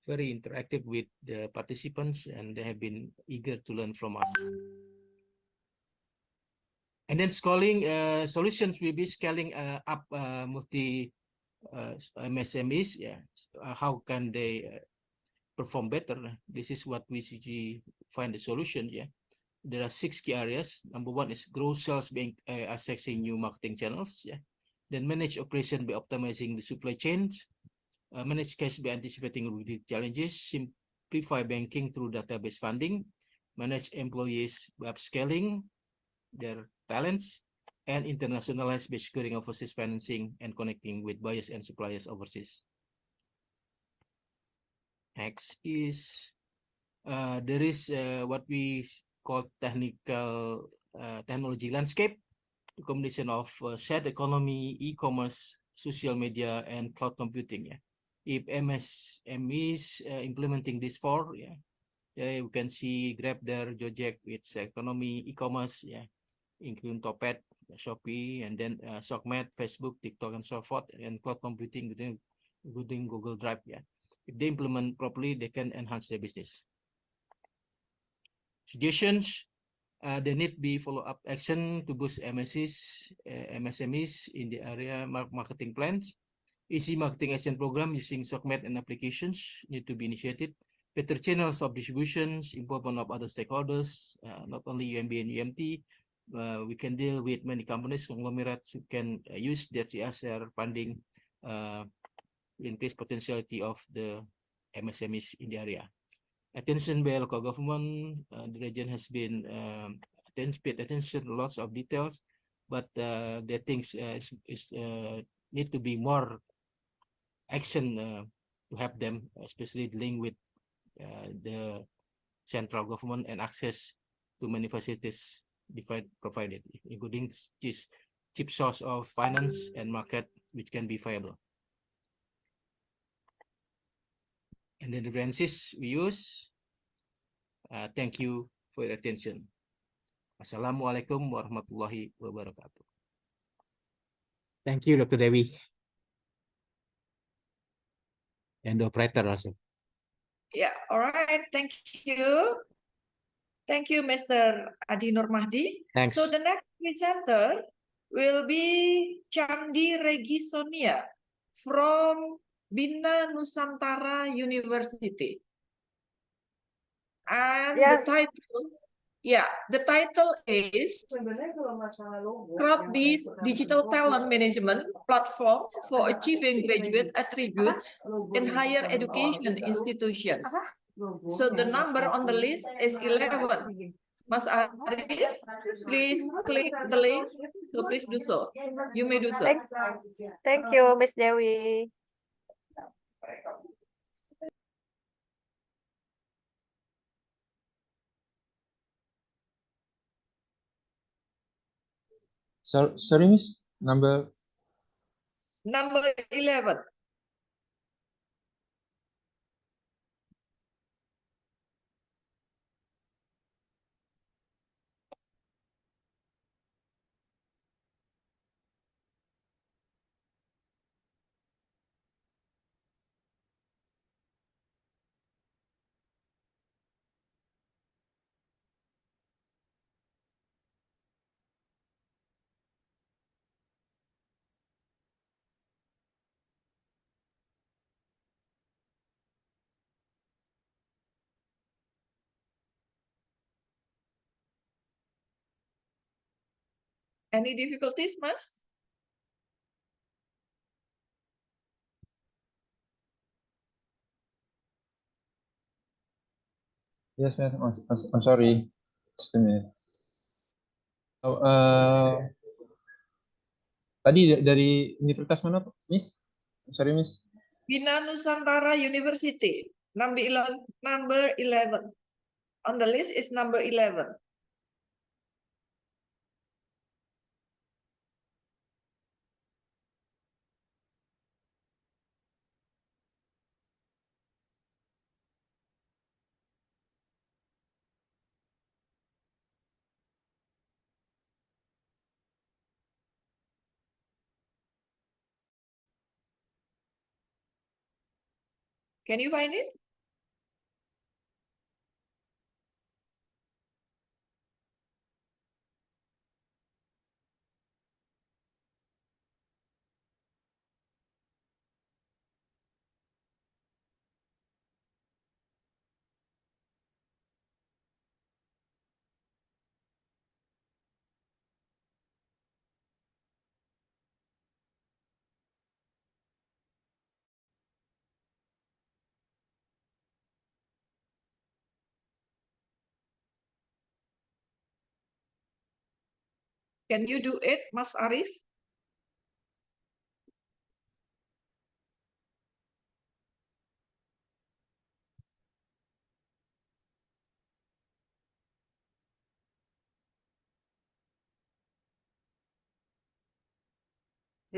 very interactive with the participants, and they have been eager to learn from us. And then scaling solutions will be scaling up multi MSMEs. Yeah, how can they perform better? This is what we see find the solution. Yeah, there are 6 key areas. Number 1 is grow sales by accessing new marketing channels. Yeah, then manage operation by optimizing the supply chains. Manage cash by anticipating challenges. Simplify banking through database funding. Manage employees by upscaling their talents, and internationalize by securing overseas financing and connecting with buyers and suppliers overseas. Next is there is what we call technical technology landscape, the combination of shared economy, e-commerce, social media, and cloud computing. Yeah, if MSMEs implementing this for, yeah, you can see Grab there, Gojek with economy, e-commerce, yeah, including Topet, Shopee, and then Sokmed, Facebook, TikTok, and so forth, and cloud computing, including Google Drive. Yeah, if they implement properly, they can enhance their business. Suggestions: there need be follow-up action to boost MSMEs in the area marketing plans. Easy marketing action program using Sokmed and applications need to be initiated. Better channels of distributions, involvement of other stakeholders, not only UMB and UMT. We can deal with many companies, conglomerates who can use their CSR funding, increase potentiality of the MSMEs in the area. Attention by local government. The region has been paid attention, lots of details, but the things need to be more action to help them, especially dealing with the central government and access to many facilities provided, including cheap source of finance and market which can be viable. And the references we use. Thank you for your attention. Assalamualaikum warahmatullahi wabarakatuh. Thank you, Dr. Dewi. And the operator also. Yeah, all right. Thank you. Thank you, Mr. Adi Nurmahdi. Thanks. So the next presenter will be Chandi Regisonia from Bina Nusantara University. And Yes. the title is Crowd-Based Digital Talent Management Platform for Achieving Graduate Attributes in Higher Education Institutions. So the number on the list is 11. Mas Arif, please click the link. So please do so. You may do so. Thank you, Miss Dewi. Sorry, Miss. Number 11. Any difficulties, Mas? yes, ma'am. I'm sorry. Just a minute. Oh, Tadi dari universitas mana, Miss? Sorry, Miss. Bina Nusantara University, number 11. On the list is number 11. Can you find it? Can you do it, Mas Arif?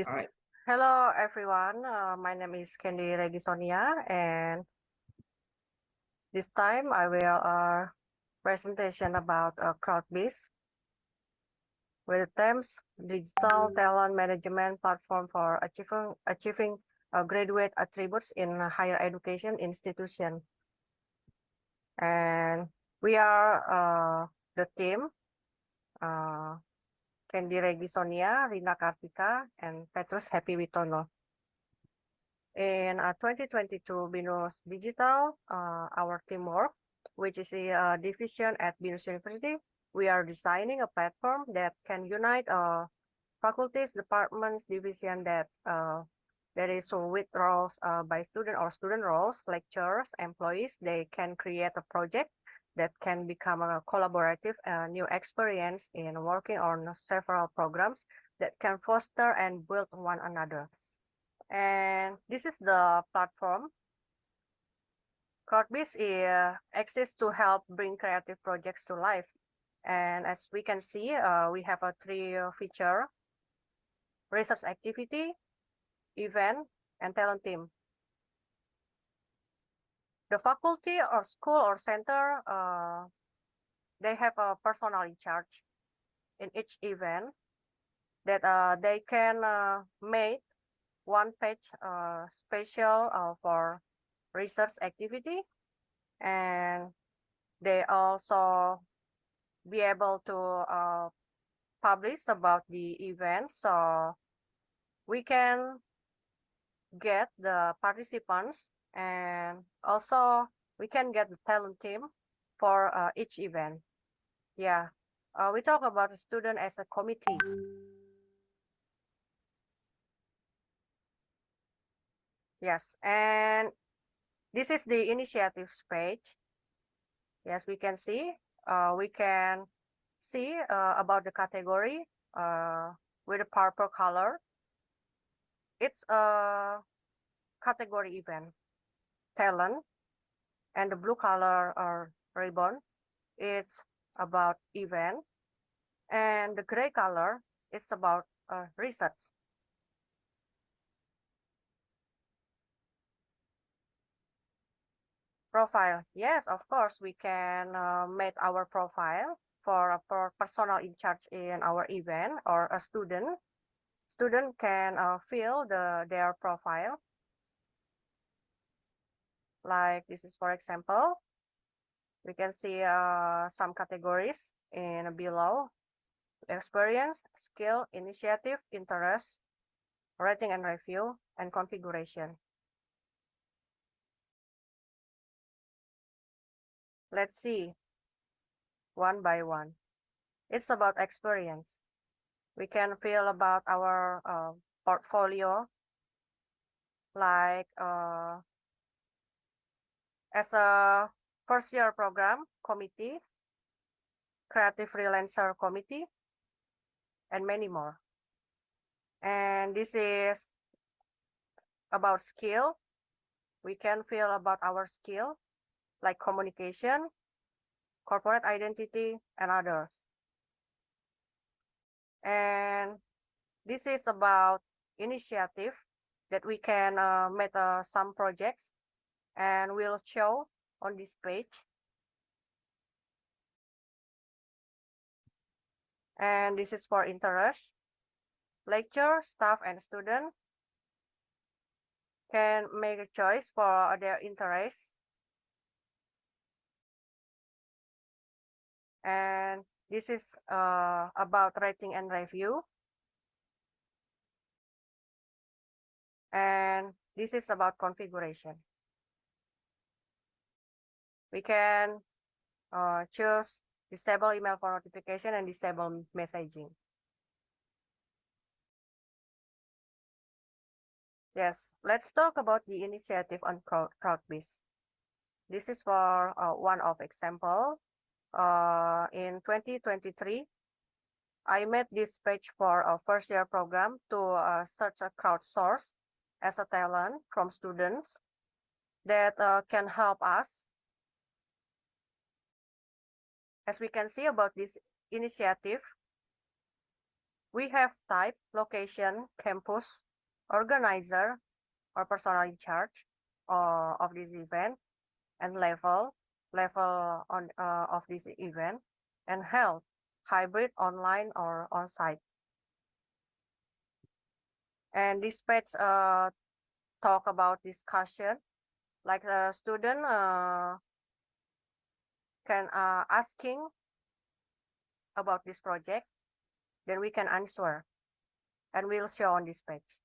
All right. Hello, everyone. My name is Candy Regisonia, and this time I will presentation about CrowdBees with the themes Digital Talent Management Platform for Achieving Graduate Attributes in Higher Education Institution. And we are the team, Candy Regisonia, Rina Kartika, and Petrus Happy Witono. In 2022 BINUS Digital, our teamwork, which is a division at BINUS University, we are designing a platform that can unite faculties, departments, division that is with roles by student or student roles, lecturers, employees. They can create a project that can become a collaborative new experience in working on several programs that can foster and build one another. And this is the platform. CrowdBees exists to help bring creative projects to life. And as we can see, we have a 3 feature: research activity, event, and talent team. The faculty or school or center, they have a personnel in charge in each event that they can make one page special for research activity, and they also be able to publish about the event, so we can get the participants, and also we can get the talent team for each event. Yeah, we talk about the student as a committee. Yes, and this is the initiatives page. Yes, we can see about the category with the purple color. It's a category event, talent, and the blue color ribbon, it's about event, and the gray color is about research. Profile, yes, of course, we can make our profile for a personnel in charge in our event, or a student. Student can fill their profile. Like this is, for example, we can see some categories in below: experience, skill, initiative, interest, rating and review, and configuration. Let's see one by one. It's about experience. We can feel about our portfolio, like as a first year program committee, creative freelancer committee, and many more. And this is about skill. We can feel about our skill, like communication, corporate identity, and others. And this is about initiative that we can make some projects and we'll show on this page. And this is for interest. Lecturer, staff, and student can make a choice for their interest. And this is about rating and review. And this is about configuration. We can choose disable email for notification and disable messaging. Yes, let's talk about the initiative on CrowdBiz. This is for one of example. In 2023, I made this page for a first year program to search a crowdsource as a talent from students that can help us. As we can see about this initiative, we have type, location, campus, organizer, or personal in charge of this event, and level of this event, and held, hybrid, online, or on-site. And this page talk about discussion, like the student can asking about this project, then we can answer, and we'll show on this page.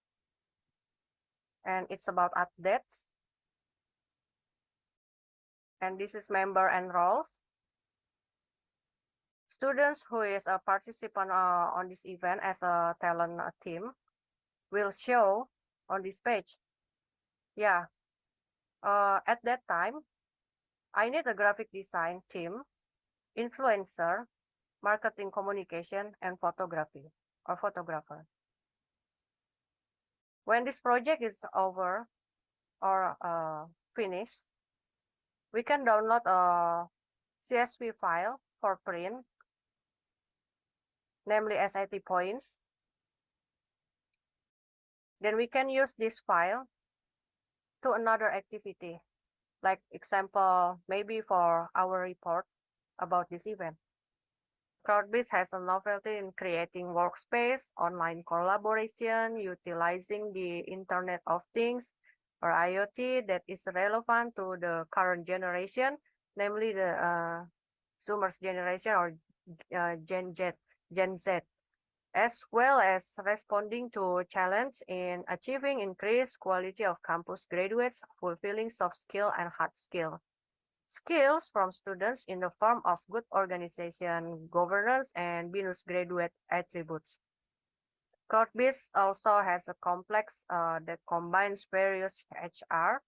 And it's about updates. And this is member and roles. Students who is a participant on this event as a talent team will show on this page. Yeah, at that time, I need a graphic design team, influencer, marketing communication, and photography or photographer. When this project is over or finished, we can download a CSV file for print, namely SAT points. Then we can use this file to another activity, like example, maybe for our report about this event. CrowdBiz has a novelty in creating workspace, online collaboration, utilizing the Internet of Things or IoT that is relevant to the current generation, namely the Zoomers generation or Gen Z, as well as responding to challenge in achieving increased quality of campus graduates, fulfilling soft skill and hard skill. Skills from students in the form of good organization, governance, and bonus graduate attributes. CrowdBiz also has a complex that combines various HR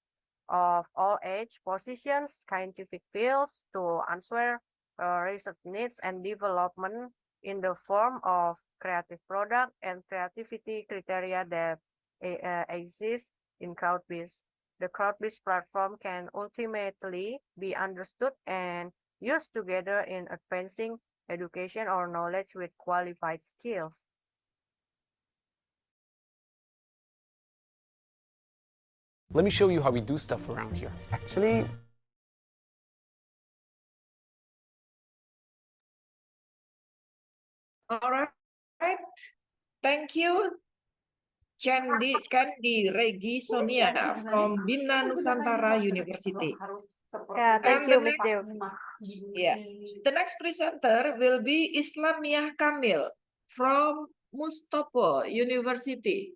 of all age positions, scientific fields to answer research needs and development in the form of creative product and creativity criteria that exist in CrowdBiz. The CrowdBiz platform can ultimately be understood and used together in advancing education or knowledge with qualified skills. Let me show you how we do stuff around here. Actually, All right. Thank you, Candy Regi Sonia from Bina Nusantara University. Yeah, thank you, Ms. Dew. Yeah, the next presenter will be Islamiah Kamil from Mustopo University.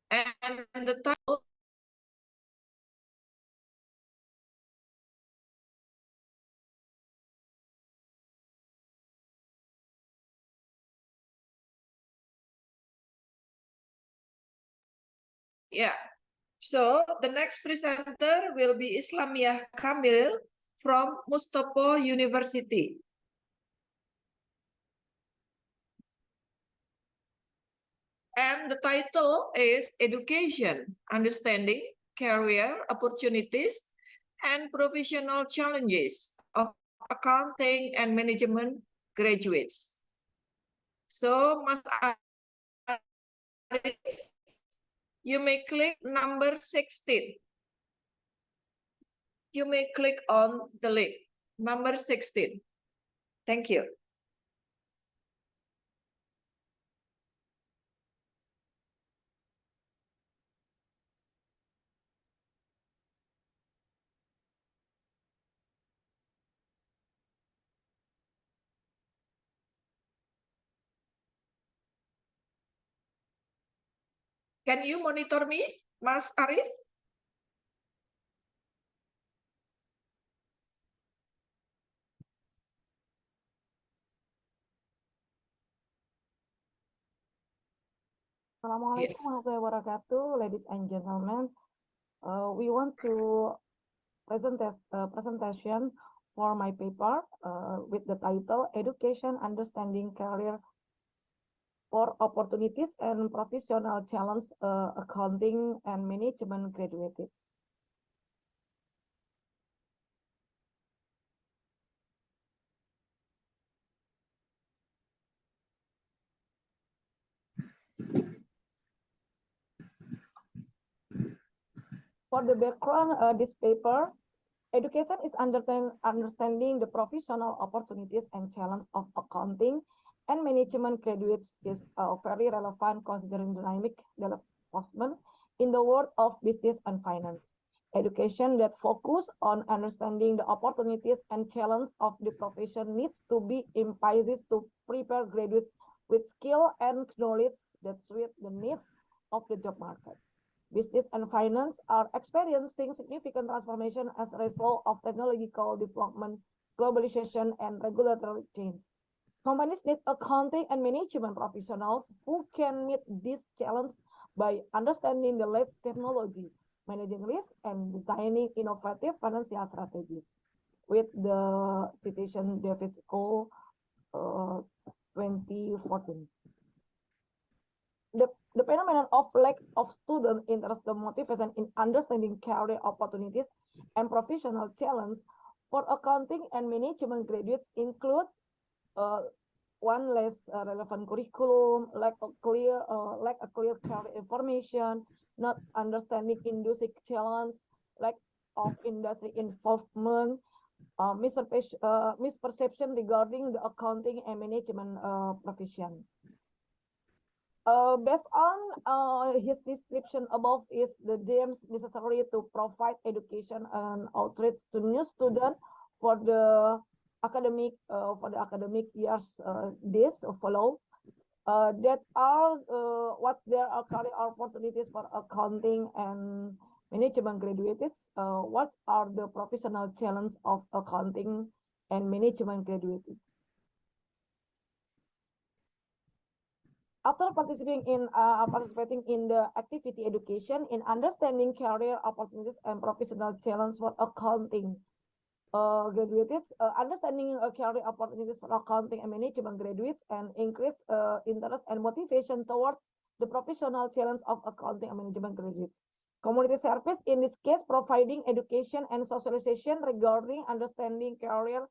And the title yeah. So the next presenter will be Islamiah Kamil from Mustopo University. And the title is Education, Understanding Career Opportunities and Professional Challenges of Accounting and Management Graduates. So, Mas Arif, you may click number 16. You may click on the link, number 16. Thank you. Can you monitor me, Mas Arif? Assalamualaikum warahmatullahi wabarakatuh, ladies and gentlemen. We want to present this presentation for my paper with the title Education, Understanding Career for Opportunities and Professional Challenge Accounting and Management Graduates. For the background, this paper, education is understanding the professional opportunities and challenges of accounting and management graduates is very relevant considering dynamic development in the world of business and finance. Education that focus on understanding the opportunities and challenges of the profession needs to be emphasized to prepare graduates with skill and knowledge that suit the needs of the job market. Business and finance are experiencing significant transformation as a result of technological development, globalization, and regulatory change. Companies need accounting and management professionals who can meet this challenge by understanding the latest technology, managing risk, and designing innovative financial strategies. With the citation David Cole 2014. The phenomenon of lack of student interest, the motivation in understanding career opportunities and professional challenge for accounting and management graduates include one less relevant curriculum, lack of clear career information, not understanding industry challenge, lack of industry involvement, misperception regarding the accounting and management profession. Based on his description above is the deems necessary to provide education and outreach to new students for the academic years this follow. That are what there are career opportunities for accounting and management graduates. What are the professional challenges of accounting and management graduates? After participating in the activity education in understanding career opportunities and professional challenge for accounting graduates, understanding career opportunities for accounting and management graduates, and increase interest and motivation towards the professional challenge of accounting and management graduates. Community service, in this case, providing education and socialization regarding understanding career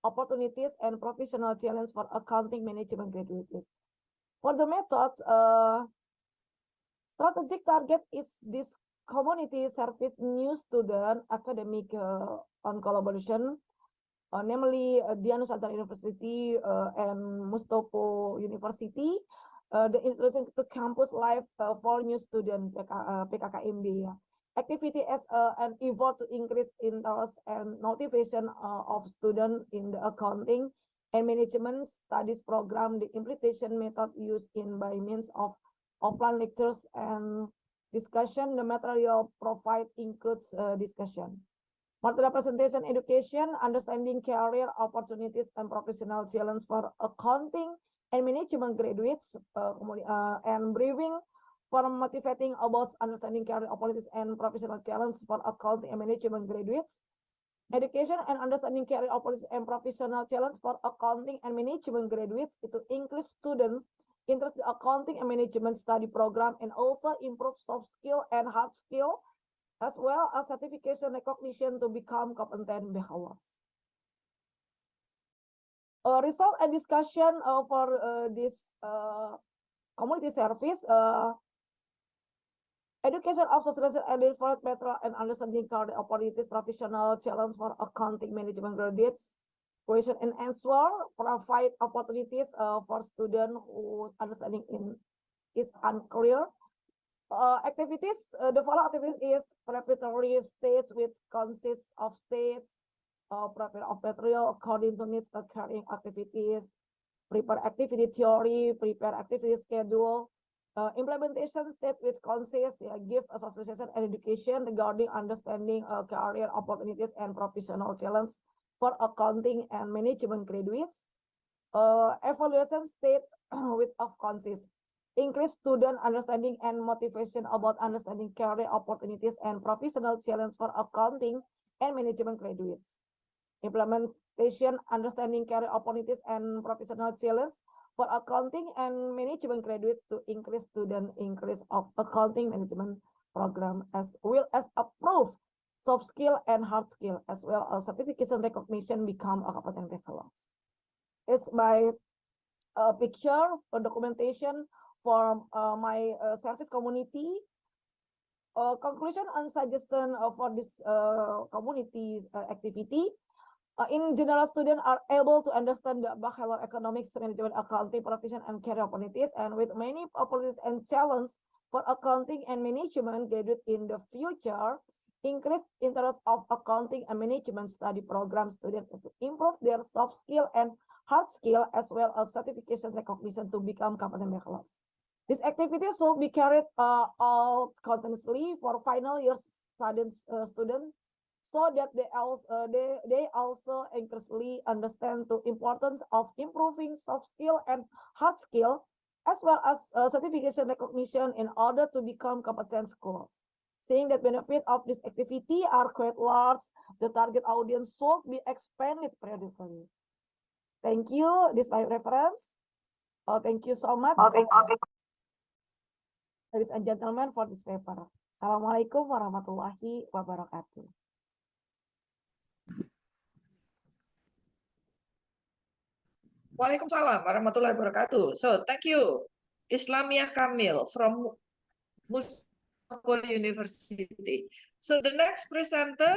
opportunities and professional challenge for accounting management graduates. For the method, strategic target is this community service new student academic on collaboration, namely Dianusantara University and Mustopo University, the introduction to campus life for new student PKKMB. Activity as an effort to increase interest and motivation of students in the accounting and management studies program. The implementation method used in by means of offline lectures and discussion. The material provided includes discussion. Material presentation, education, understanding career opportunities and professional challenge for accounting and management graduates, and briefing for motivating about understanding career opportunities and professional challenge for accounting and management graduates. Education and understanding career opportunities and professional challenge for accounting and management graduates itu include student interest the accounting and management study program, and also improve soft skill and hard skill, as well as certification recognition to become competent bachelors. Result and discussion for this community service, education of social and different better and understanding current opportunities, professional challenge for accounting management graduates, question and answer, provide opportunities for students who understanding in is unclear. Activities, the following activities is preparatory stage, which consists of states, prepare of material according to needs occurring activities, prepare activity theory, prepare activity schedule, implementation state, which consists give association and education regarding understanding career opportunities and professional challenge for accounting and management graduates. Evaluation state which of consists increase student understanding and motivation about understanding career opportunities and professional challenge for accounting and management graduates. Implementation understanding career opportunities and professional challenge for accounting and management graduates to increase student increase of accounting management program, as well as approve soft skill and hard skill, as well as certification recognition become a competent bachelors. It's by picture or documentation for my service community. Conclusion and suggestion for this community activity. In general, students are able to understand the bachelor economics, management, accounting, profession, and career opportunities, and with many opportunities and challenges for accounting and management graduate in the future, increased interest of accounting and management study program students to improve their soft skill and hard skill, as well as certification recognition to become competent bachelors. This activity should be carried out continuously for final year students, so that they also increasingly understand the importance of improving soft skill and hard skill, as well as certification recognition in order to become competent scholars. Seeing that benefit of this activity are quite large, the target audience should be expanded periodically. Thank you. This is my reference. Thank you so much, ladies and gentlemen, for this paper. Assalamualaikum warahmatullahi wabarakatuh. Waalaikumsalam warahmatullahi wabarakatuh. So thank you, Islamia Kamil from Mustafa University. So the next presenter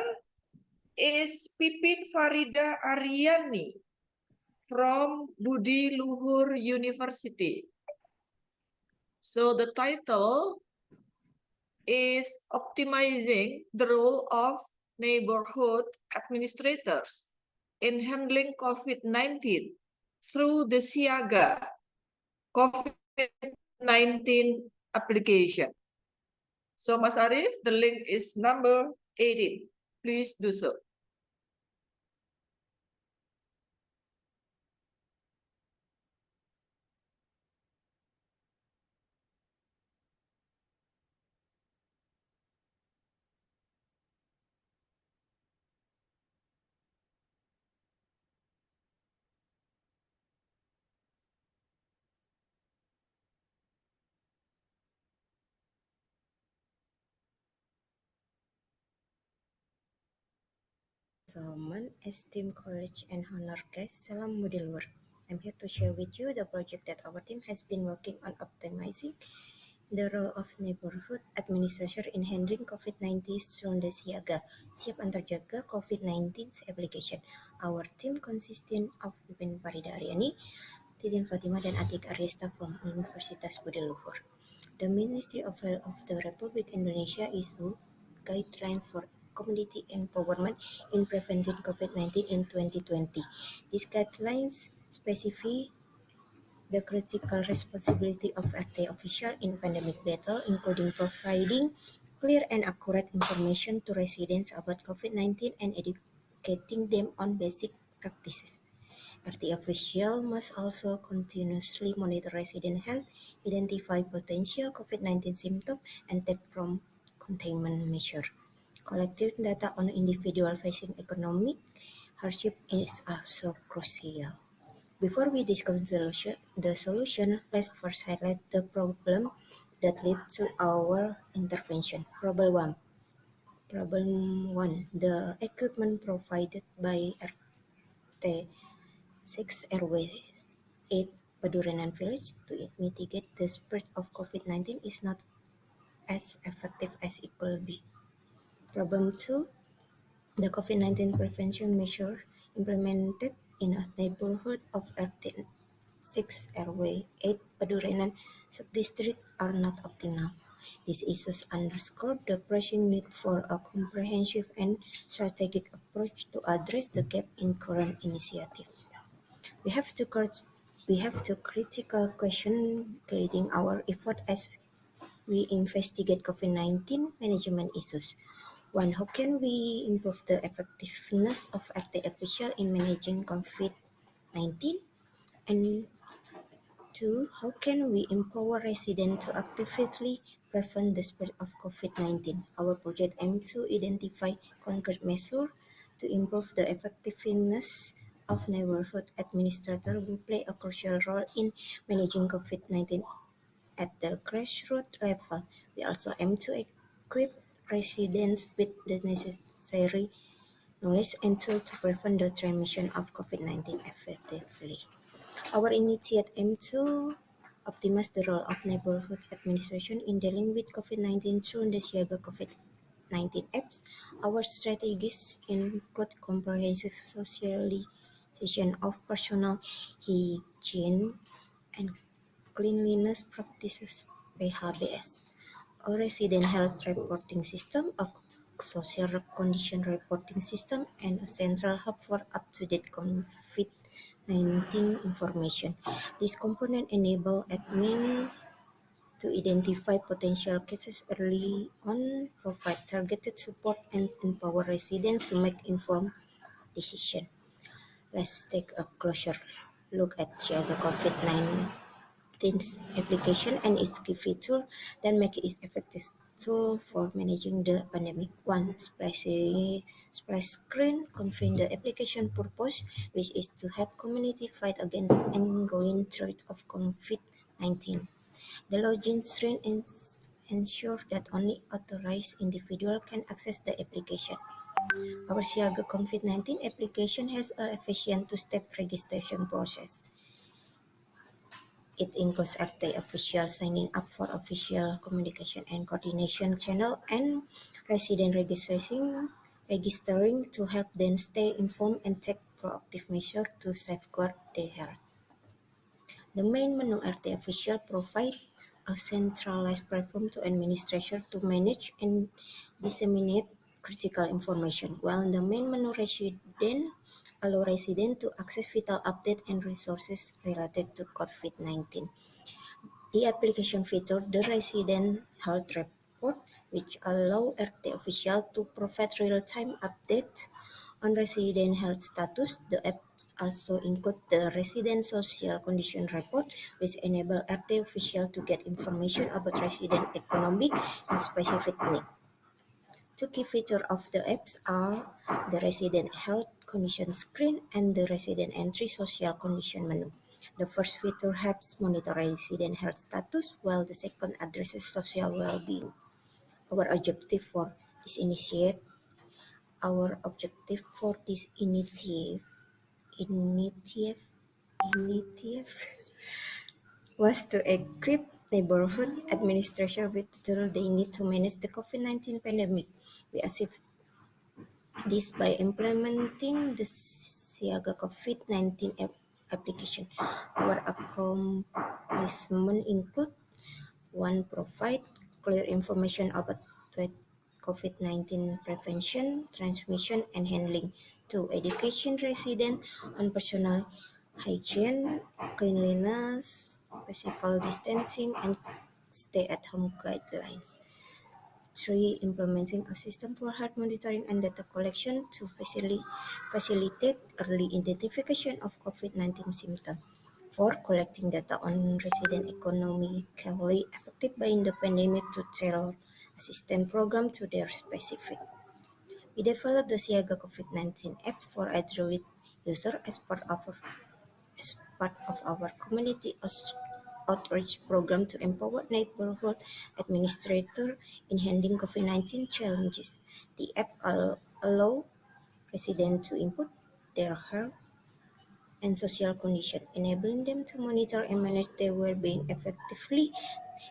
is Pipin Farida Aryani from Budi Luhur University. So the title is Optimizing the Role of Neighborhood Administrators in Handling COVID-19 through the Siaga COVID-19 application. So Mas Arif, the link is number 18. Please do so. Gentlemen, esteemed college and honor guests, Salam Budi Luhur. I'm here to share with you the project that our team has been working on optimizing the role of neighborhood administrator in handling COVID-19 through the Siaga, Siap Antar Jaga COVID-19 application. Our team consisting of Pipin Farida Aryani, Titin Fatima, dan Atik Aryesta from Universitas Budi Luhur. The Ministry of Health of the Republic Indonesia issued guidelines for community empowerment in preventing COVID-19 in 2020. These guidelines specify the critical responsibility of RT officials in pandemic battle, including providing clear and accurate information to residents about COVID-19 and educating them on basic practices. RT officials must also continuously monitor resident health, identify potential COVID-19 symptoms, and take prompt containment measures. Collecting data on individuals facing economic hardship is also crucial. Before we discuss the solution, let's first highlight the problem that led to our intervention. Problem one, the equipment provided by RT6 Airways 8 Paduranan Village to mitigate the spread of COVID-19 is not as effective as it could be. Problem two, the COVID-19 prevention measure implemented in a neighborhood of RT6 Airway 8 Paduranan Subdistrict are not optimal. These issues underscore the pressing need for a comprehensive and strategic approach to address the gap in current initiatives. We have to critical question guiding our effort as we investigate COVID-19 management issues. One, how can we improve the effectiveness of RT official in managing COVID-19? And two, how can we empower residents to actively prevent the spread of COVID-19? Our project aims to identify concrete measures to improve the effectiveness of neighborhood administrators who play a crucial role in managing COVID-19 at the grassroots level. We also aim to equip residents with the necessary knowledge and tools to prevent the transmission of COVID-19 effectively. Our initiative aims to optimize the role of neighborhood administration in dealing with COVID-19 through the Siaga COVID-19 apps. Our strategies include comprehensive socialization of personal hygiene and cleanliness practices (PHBS), a resident health reporting system, a social condition reporting system, and a central hub for up-to-date COVID-19 information. These components enable admin to identify potential cases early on, provide targeted support, and empower residents to make informed decisions. Let's take a closer look at Siaga COVID-19 application and its key feature that make it effective tool for managing the pandemic. One, splash screen confirm the application purpose, which is to help community fight against the ongoing threat of COVID-19. The login screen ensure that only authorized individual can access the application. Our Siaga COVID-19 application has an efficient two-step registration process. It includes RT official signing up for official communication and coordination channel and resident registering to help them stay informed and take proactive measures to safeguard their health. The main menu RT official provides a centralized platform to administration to manage and disseminate critical information, while the main menu resident allow residents to access vital updates and resources related to COVID-19. The application features the resident health report, which allow RT officials to provide real-time updates on resident health status. The app also includes the resident social condition report, which enable RT officials to get information about resident economic and specific needs. Two key features of the apps are the resident health condition screen and the resident entry social condition menu. The first feature helps monitor resident health status, while the second addresses social well-being. Our objective for this initiative was to equip neighborhood administration with the tools they need to manage the COVID-19 pandemic. We achieved this by implementing the Siaga COVID-19 application. Our accomplishments include: one, provide clear information about COVID-19 prevention, transmission, and handling. Two, education residents on personal hygiene, cleanliness, physical distancing, and stay-at-home guidelines. Three, implementing a system for health monitoring and data collection to facilitate early identification of COVID-19 symptoms. Four, collecting data on resident economically affected by the pandemic to tailor assistance program to their specific. We developed the Siaga COVID-19 apps for Android users as part part of our community outreach program to empower neighborhood administrators in handling COVID-19 challenges. The app allows residents to input their health and social condition, enabling them to monitor and manage their well-being effectively.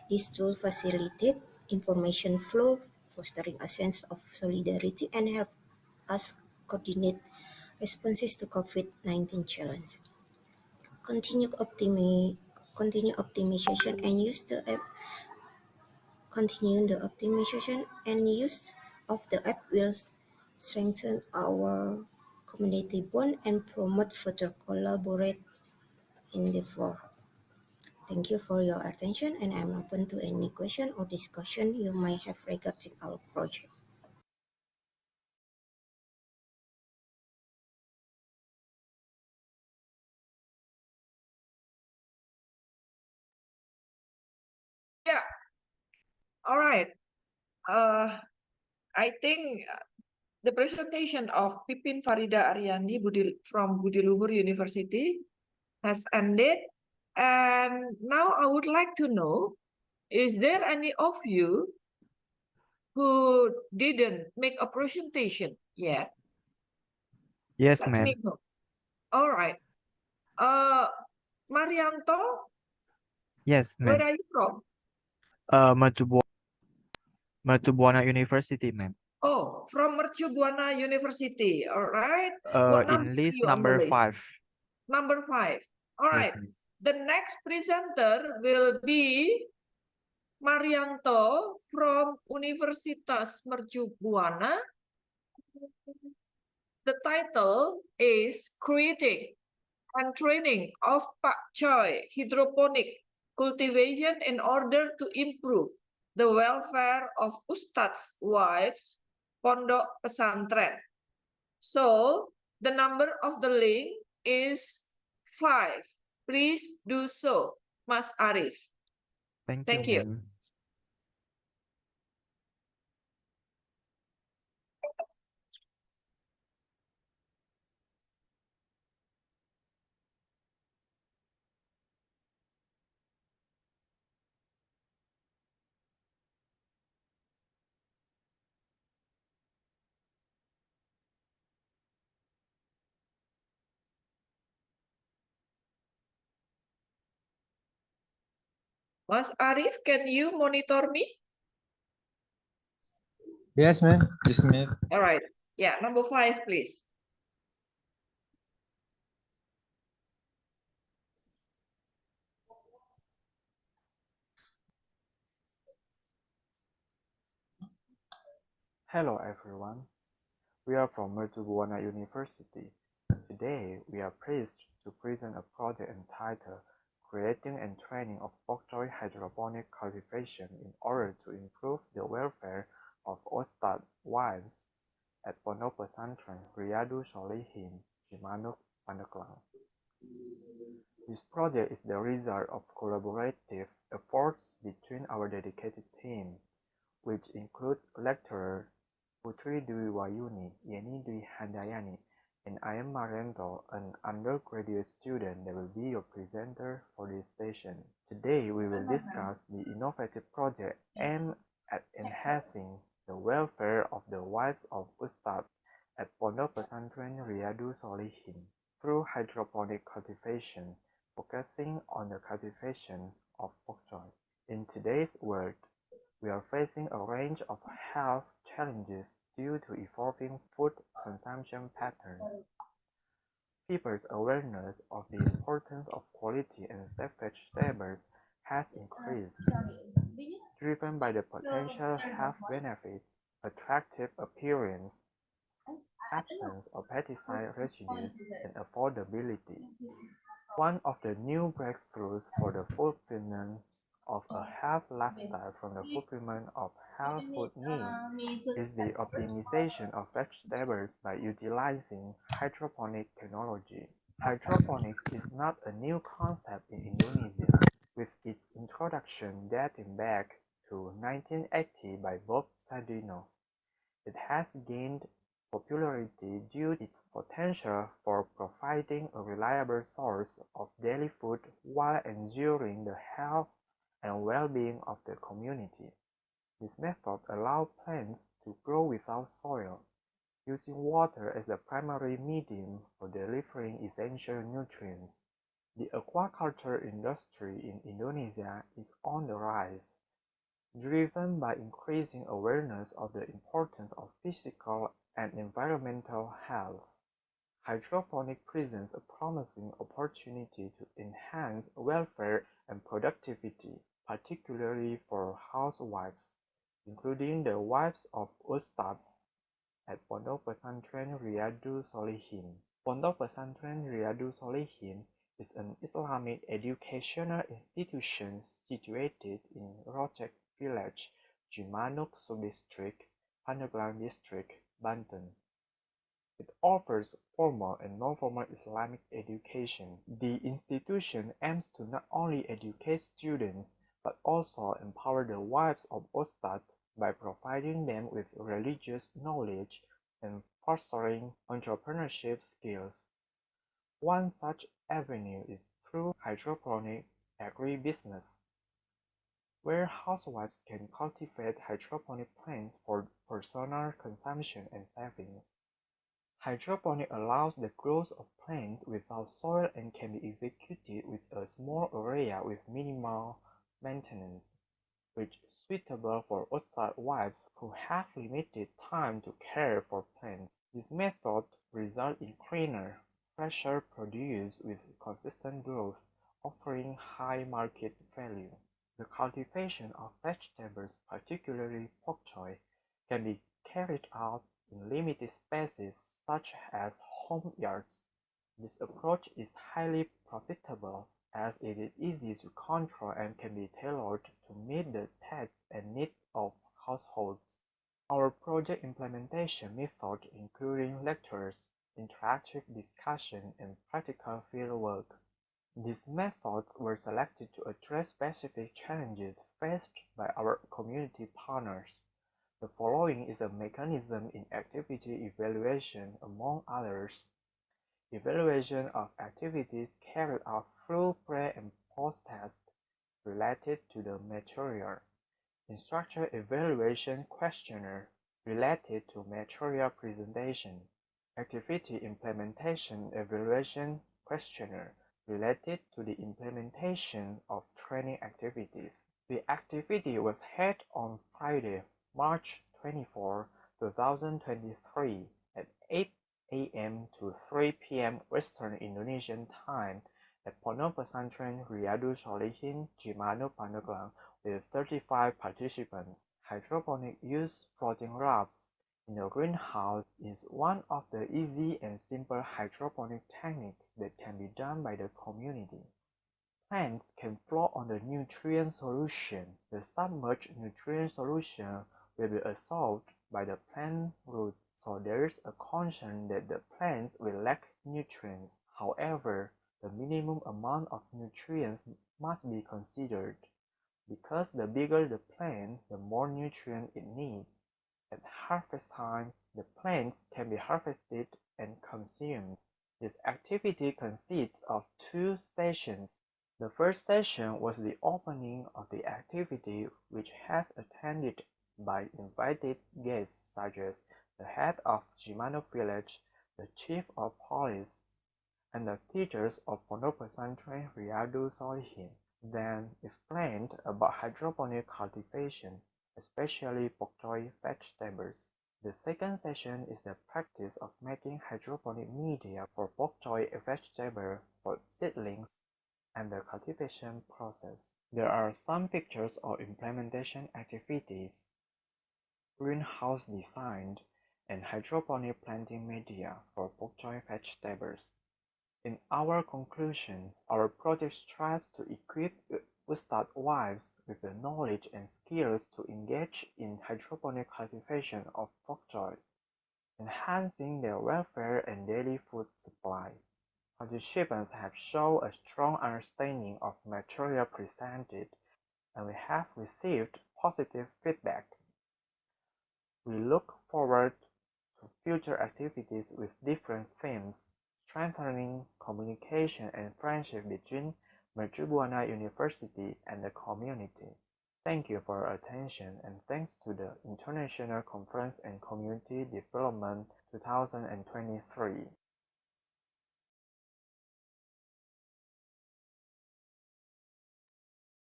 This tool facilitates information flow, fostering a sense of solidarity, and help us coordinate responses to COVID-19 challenge. Continue optimization and use the app. Continue the optimization and use of the app will strengthen our community bond and promote further collaborate in the floor. Thank you for your attention, and I'm open to any question or discussion you might have regarding our project. Yeah. All right. I think the presentation of Pipin Farida Aryani from Budi Luhur University has ended. And now I would like to know, is there any of you who didn't make a presentation yet? Yes, Let ma'am. me know. All right. Marianto, Yes, where ma'am. are you from? Mercubuana University, ma'am. Oh, from Mercu Buana University. All right. What number In are list you on the number list? 5. Number 5. All Yes, right. miss. The next presenter will be Marianto from Universitas Mercu Buana. The title is Creating and Training of Pak Choy Hydroponic Cultivation in order to improve the welfare of Ustadz wives Pondok Pesantren. So the number of the link is 5. Please do so, Mas Arif. Thank you, ma'am. Mas Arif, can you monitor me? Yes, ma'am. Just a minute. All right. Yeah, number 5, please. Hello, everyone. We are from Mercubuana University. Today, we are pleased to present a project entitled Creating and Training of Bok choy Hydroponic Cultivation in order to improve the welfare of Ustad wives at Pondok Pesantren Riyadu Solihin, Cimanuk, Pandeglang. This project is the result of collaborative efforts between our dedicated team, which includes lecturer Putri Dwi Wayuni, Yeni Dwi Handayani, and I am Marianto, an undergraduate student that will be your presenter for this session. Today we will discuss the innovative project aimed at enhancing the welfare of the wives of Ustad at Pondok Pesantren Riyadu Solihin through hydroponic cultivation, focusing on the cultivation of bok choy. In today's world, we are facing a range of health challenges due to evolving food consumption patterns. People's awareness of the importance of quality and safe vegetables has increased, driven by the potential health benefits, attractive appearance, absence of pesticide residues, and affordability. One of the new breakthroughs for the fulfillment of a healthy lifestyle from the fulfillment of health food needs is the optimization of vegetables by utilizing hydroponic technology. Hydroponics is not a new concept in Indonesia, with its introduction dating back to 1980 by Bob Sadino. It has gained popularity due to its potential for providing a reliable source of daily food while ensuring the health and well-being of the community. This method allows plants to grow without soil, using water as the primary medium for delivering essential nutrients. The aquaculture industry in Indonesia is on the rise, driven by increasing awareness of the importance of physical and environmental health. Hydroponic presents a promising opportunity to enhance welfare and productivity, particularly for housewives, including the wives of ustadz at Pondok Pesantren Riyadus Sholihin. Pondok Pesantren Riyadus Sholihin is an Islamic educational institution situated in Rojek Village, Cimanuk Subdistrict, Pandeglang District, Banten. It offers formal and non-formal Islamic education. The institution aims to not only educate students but also empower the wives of ustadz by providing them with religious knowledge and fostering entrepreneurship skills. One such avenue is through hydroponic agribusiness, where housewives can cultivate hydroponic plants for personal consumption and savings. Hydroponic allows the growth of plants without soil and can be executed with a small area with minimal maintenance, which is suitable for outside wives who have limited time to care for plants. This method results in cleaner, fresher produce with consistent growth, offering high market value. The cultivation of vegetables, particularly bok choy, can be carried out in limited spaces such as home yards. This approach is highly profitable as it is easy to control and can be tailored to meet the tastes and needs of households. Our project implementation method including lectures, interactive discussion, and practical fieldwork. These methods were selected to address specific challenges faced by our community partners. The following is a mechanism in activity evaluation among others. Evaluation of activities carried out through pre- and post-test related to the material. Instructor evaluation questionnaire related to material presentation. Activity implementation evaluation questionnaire related to the implementation of training activities. The activity was held on Friday, March 24, 2023 at 8 a.m. to 3 p.m. Western Indonesian Time at Pondok Pesantren Riyadus Sholihin, Cimanuk, Pandeglang, with 35 participants. Hydroponic use floating rafts in a greenhouse is one of the easy and simple hydroponic techniques that can be done by the community. Plants can float on the nutrient solution. The submerged nutrient solution will be absorbed by the plant roots, so there is a concern that the plants will lack nutrients. However, the minimum amount of nutrients must be considered, because the bigger the plant, the more nutrient it needs. At harvest time, the plants can be harvested and consumed. This activity consists of 2 sessions. The first session was the opening of the activity, which has attended by invited guests such as the head of Cimanuk Village, the chief of police, and the teachers of Pondok Pesantren Riyadus Sholihin. Then explained about hydroponic cultivation, especially bok choy vegetables. The second session is the practice of making hydroponic media for bok choy vegetable for seedlings and the cultivation process. There are some pictures of implementation activities, greenhouse design, and hydroponic planting media for bok choy vegetables. In our conclusion, our project strives to equip ustad wives with the knowledge and skills to engage in hydroponic cultivation of bok choy, enhancing their welfare and daily food supply. Participants have shown a strong understanding of material presented, and we have received positive feedback. We look forward future activities with different themes, strengthening communication and friendship between Mercu Buana University and the community. Thank you for your attention, and thanks to the International Conference and Community Development 2023.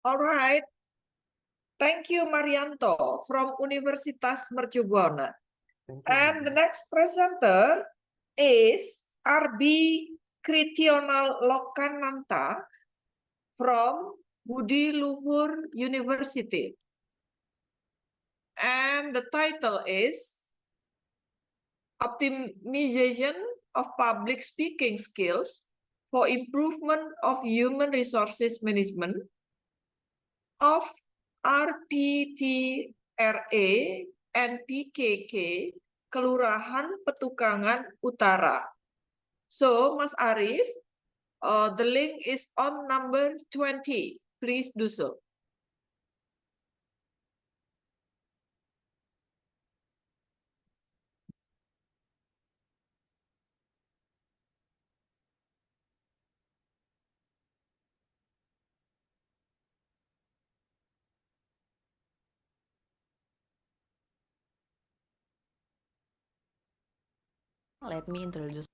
All right. Thank you, Marianto, from Universitas Mercu Buana. And the next presenter is Arbi Kritional Lokananta from Budi Luhur University. And the title is Optimization of Public Speaking Skills for Improvement of Human Resources Management of RPTRA and PKK Kelurahan Petukangan Utara. So, Mas Arif, the link is on number 20. Please do so. Let me introduce.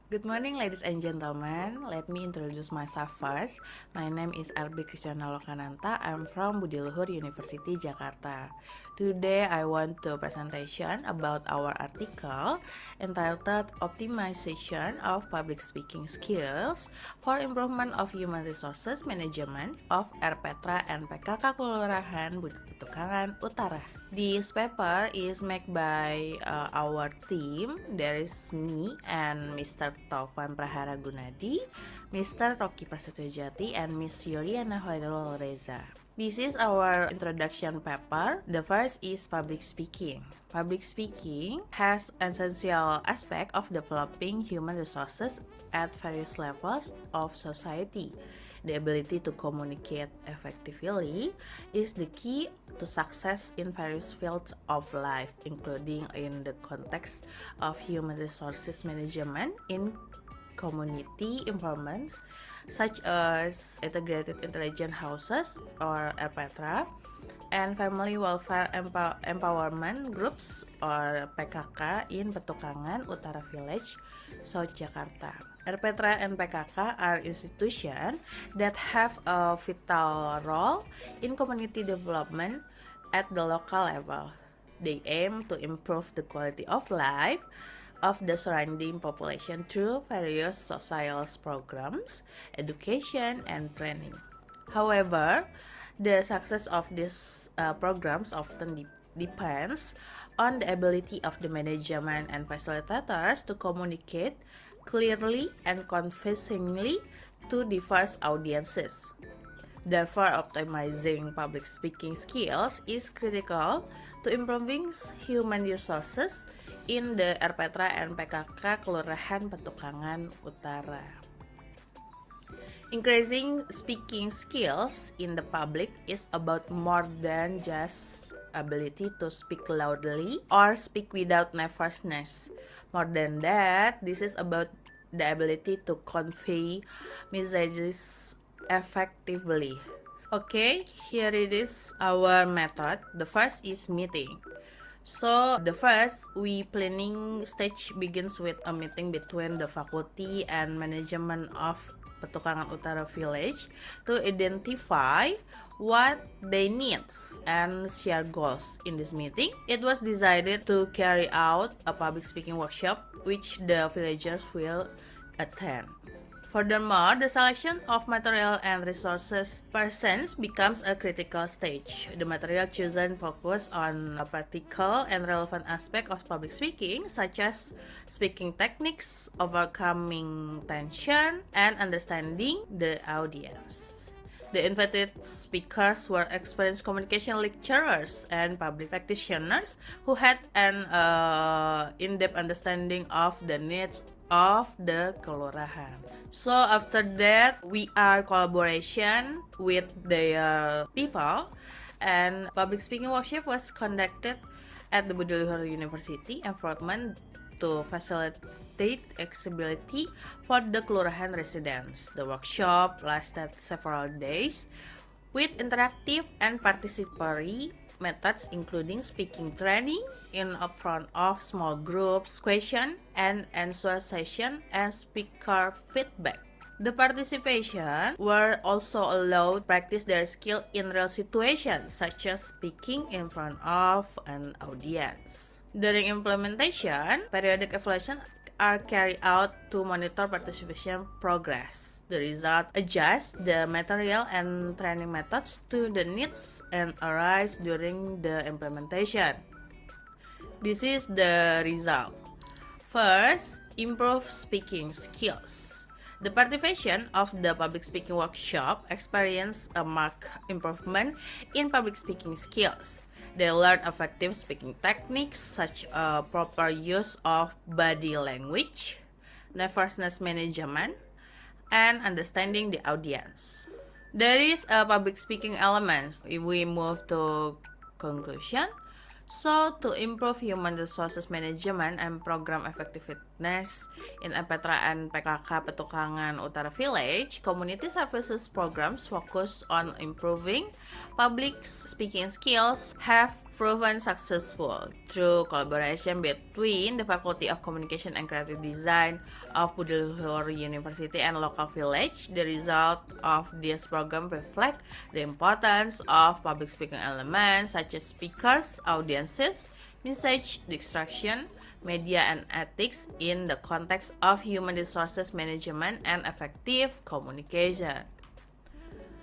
Good morning, ladies and gentlemen. Let me introduce myself first. My name is Arbi Kritional Lokananta. I'm from Budi Luhur University, Jakarta. Today, I want to presentation about our article entitled Optimization of Public Speaking Skills for Improvement of Human Resources Management of RPTRA and PKK Kelurahan Petukangan Utara. This paper is made by our team. There is me and Mr. Taufan Prahara Gunadi, Mr. Rocky Prasetyo Jati, and Miss Yuliana Hoirul Reza. This is our introduction paper. The first is public speaking. Public speaking has an essential aspect of developing human resources at various levels of society. The ability to communicate effectively is the key to success in various fields of life, including in the context of human resources management in community environments, such as integrated intelligence houses or RPTRA, and family welfare empowerment groups or PKK in Petukangan Utara Village, South Jakarta. RPTRA and PKK are institutions that have a vital role in community development at the local level. They aim to improve the quality of life of the surrounding population through various social programs, education, and training. However, the success of these programs often depends on the ability of the management and facilitators to communicate clearly and convincingly to diverse audiences. Therefore, optimizing public speaking skills is critical to improving human resources in the RPTRA and PKK Kelurahan Petukangan Utara. Increasing speaking skills in the public is about more than just ability to speak loudly or speak without nervousness. More than that, this is about the ability to convey messages effectively. Okay, here it is our method. The first is meeting. So the first, we planning stage begins with a meeting between the faculty and management of Petukangan Utara Village to identify what they need and share goals. In this meeting, it was decided to carry out a public speaking workshop which the villagers will attend. Furthermore, the selection of material and resources persons becomes a critical stage. The material chosen focus on a practical and relevant aspect of public speaking, such as speaking techniques, overcoming tension, and understanding the audience. The invited speakers were experienced communication lecturers and public practitioners who had an in-depth understanding of the needs of the kelurahan. So after that, we are collaboration with the people, and public speaking workshop was conducted at the Budi Luhur University environment to facilitate accessibility for the Kelurahan residents. The workshop lasted several days with interactive and participatory methods including speaking training in front of small groups, question and answer session, and speaker feedback. The participation were also allowed to practice their skill in real situations, such as speaking in front of an audience. During implementation, periodic evaluation are carried out to monitor participation progress. The result adjusts the material and training methods to the needs and arise during the implementation. This is the result. First, improve speaking skills. The participation of the public speaking workshop experienced a marked improvement in public speaking skills. They learned effective speaking techniques such as proper use of body language, nervousness management, and understanding the audience. There is a public speaking elements. If we move to conclusion, so to improve human resources management and program effectiveness in Petraan PKK Petukangan Utara Village, community services programs focus on improving public speaking skills have proven successful through collaboration between the Faculty of Communication and Creative Design of Budi Luhur University and local village. The result of this program reflect the importance of public speaking elements such as speakers, audiences, message distraction, media, and ethics in the context of human resources management and effective communication.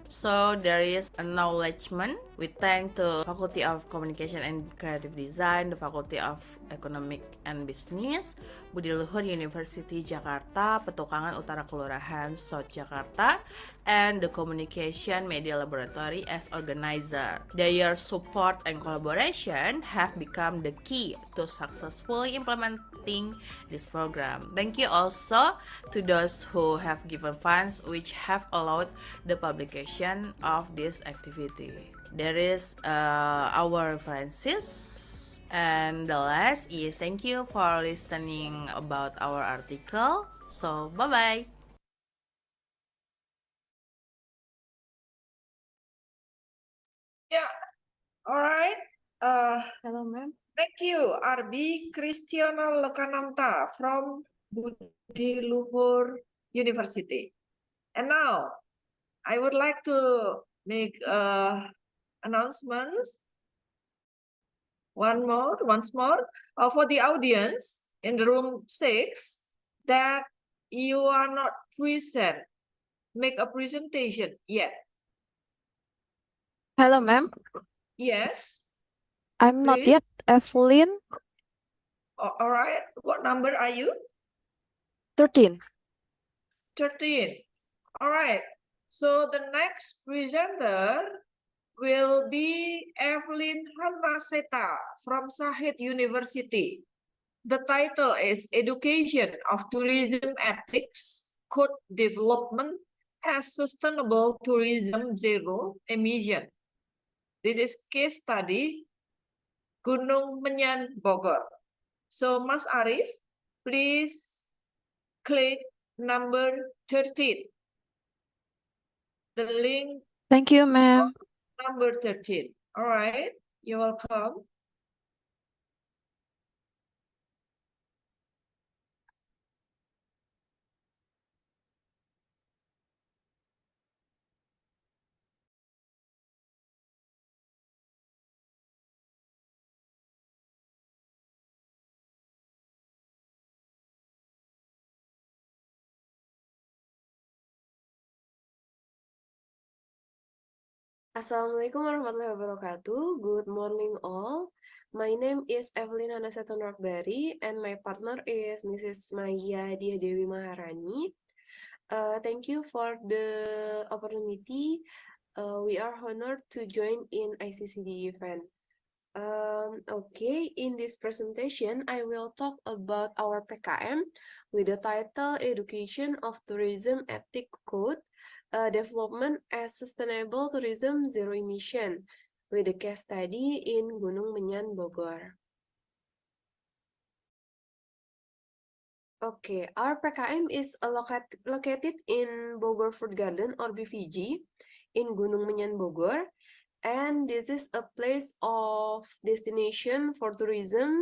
So there is acknowledgement. We thank the Faculty of Communication and Creative Design, the Faculty of Economic and Business, Budi Luhur University Jakarta, Petukangan Utara Kelurahan South Jakarta, and the Communication Media Laboratory as organizer. Their support and collaboration have become the key to successfully implementing this program. Thank you also to those who have given funds which have allowed the publication of this activity. There is our references, and the last is thank you for listening about our article. So bye bye. Yeah, all right. Hello, ma'am. Thank you, Arbi Kristiana Lokananta from Budi Luhur University. And now, I would like to make announcements once more for the audience in the room 6 that you are not present. Make a presentation yet. Hello, ma'am. Yes. I'm not Please. yet Evelyn. All right. What number are you? 13. 13. All right. So the next presenter will be Evelyn Hanaseta from Sahid University. The title is Education of Tourism Ethics, Code Development as Sustainable Tourism Zero Emission. This is case study Gunung Menyan, Bogor. So Mas Arif, please click number 13. The link. Thank you, ma'am. Number 13. All right, you're welcome. Assalamualaikum warahmatullahi wabarakatuh. Good morning all. My name is Evelyn Hanaseta Northberry and my partner is Mrs. Maya Dia Dewi Maharani. Thank you for the opportunity. We are honored to join in ICCD event. Okay, in this presentation, I will talk about our PKM with the title Education of Tourism Ethic Code, Development as Sustainable Tourism Zero Emission, with a case study in Gunung Menyan, Bogor. Okay, our PKM is located in Bogor Fruit Garden or BVG in Gunung Menyan, Bogor. And this is a place of destination for tourism,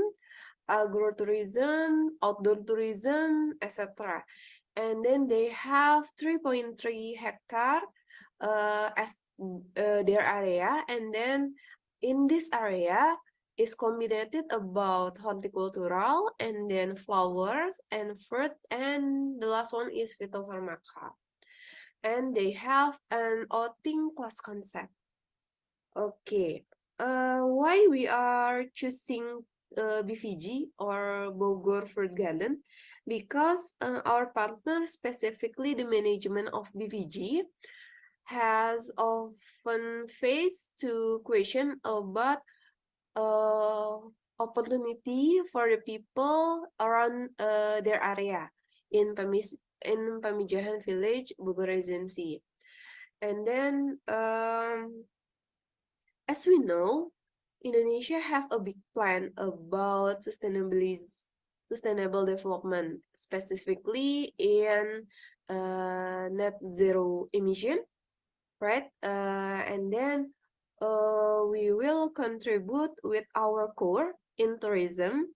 agrotourism, outdoor tourism, etc. And then they have 3.3 hectare as their area. And then in this area is combined about horticultural and then flowers and fruit, and the last one is phytopharmaca. And they have an outing class concept. Okay, why we are choosing BVG or Bogor Fruit Garden? Because our partner, specifically the management of BVG, has often faced to question about opportunity for the people around their area in Pamijahan Village, Bogor Regency. And then as we know, Indonesia have a big plan about sustainable development, specifically in net zero emission, right? And then we will contribute with our core in tourism.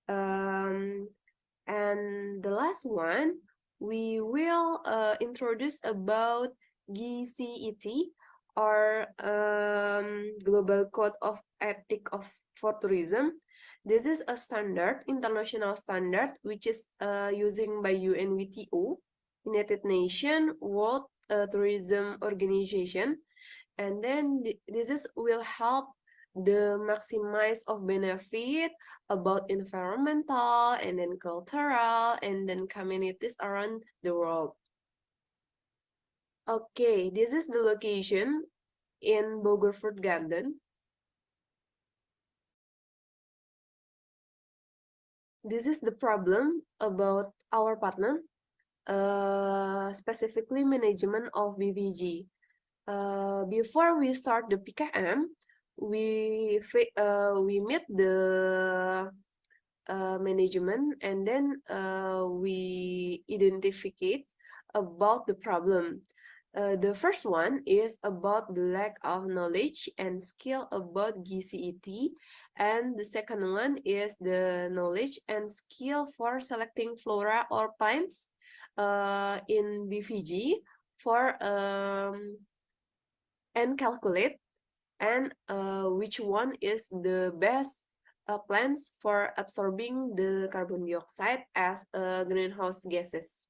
And the last one, we will introduce about GCET, or Global Code of Ethics for Tourism. This is a standard, international standard, which is using by UNWTO, United Nations World Tourism Organization. And then this will help the maximize of benefit about environmental and then cultural and then communities around the world. Okay, this is the location in Bogor Fruit Garden. This is the problem about our partner, specifically management of BVG. Before we start the PKM, we meet the management, and then we identify about the problem. The first one is about the lack of knowledge and skill about GCET, and the second one is the knowledge and skill for selecting flora or plants in BVG for and calculate and which one is the best plants for absorbing the carbon dioxide as greenhouse gases.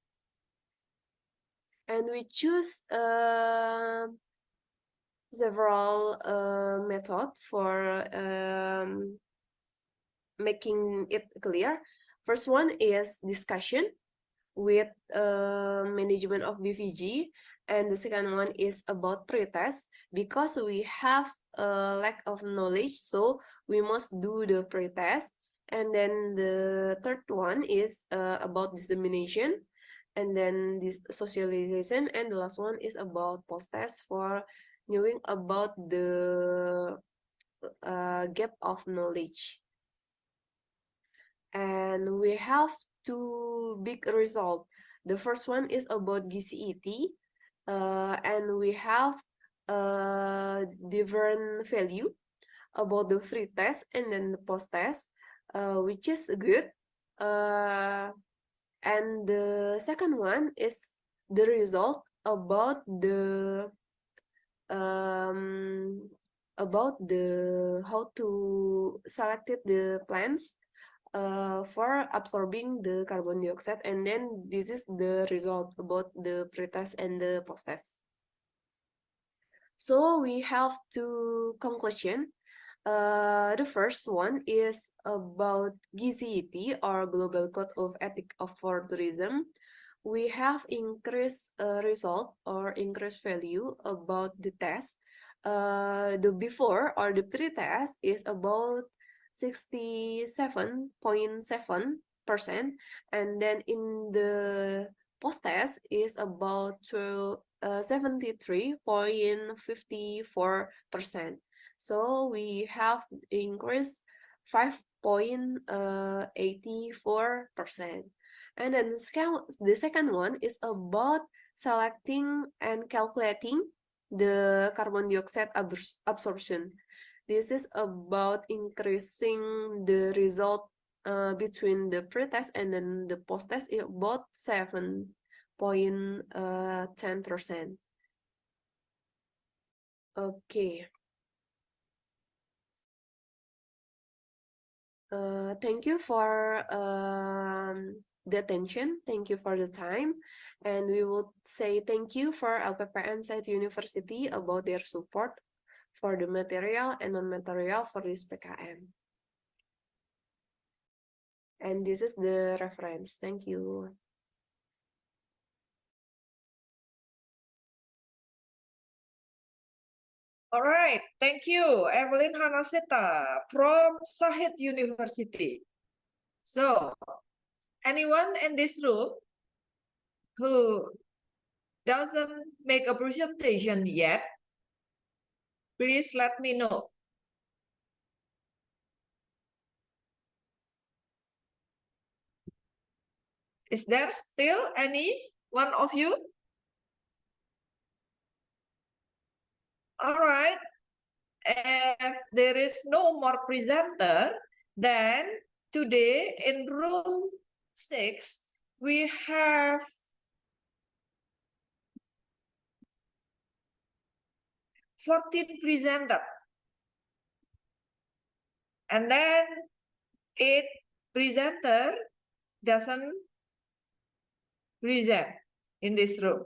And we choose several methods for making it clear. First one is discussion with management of BVG, and the second one is about pretest, because we have a lack of knowledge, so we must do the pretest. And then the third one is about dissemination, and then this socialization, and the last one is about post-test for knowing about the gap of knowledge. And we have two big results. The first one is about GCET, and we have different value about the free test and then the post test, which is good. And the second one is the result about the how to select the plants for absorbing the carbon dioxide, and then this is the result about the pretest and the post-test. So we have two conclusions. The first one is about GCET, or Global Code of Ethics for Tourism. We have increased result or increased value about the test. The before or the pre-test is about 67.7%, and then in the post-test is about 73.54%. So we have increased 5.84%. And then the second one is about selecting and calculating the carbon dioxide absorption. This is about increasing the result between the pre-test and then the post-test is about 7.10%. Okay. Thank you for the attention. Thank you for the time. And we would say thank you for LPPN Site University about their support for the material and non-material for this PKM. And this is the reference. Thank you. All right, thank you, Evelyn Hanaseta from Sahid University. So, anyone in this room who doesn't make a presentation yet, please let me know. Is there still any one of you? All right, if there is no more presenter, then today in room 6, we have presenter. And then 8 presenter doesn't present in this room.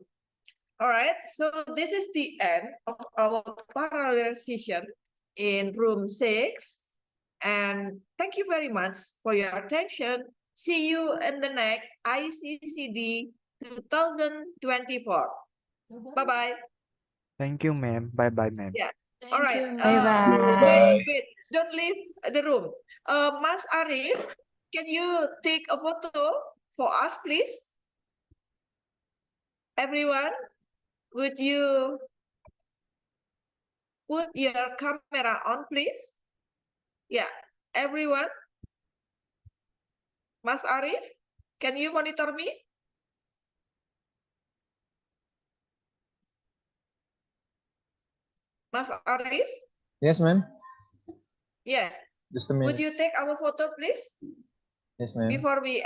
All right, so this is the end of our parallel session in room 6. And thank you very much for your attention. See you in the next ICCD 2024. Bye-bye. Thank you, ma'am. Bye-bye, ma'am. Yeah. All right. Bye-bye. Wait, don't leave the room. Mas Arif, can you take a photo for us, please? Everyone, would you put your camera on, please? Yeah, everyone. Mas Arif, can you monitor me? Mas Arif? Yes, ma'am. Yes. Just a minute. Would you take our photo, please? Yes, ma'am. Before we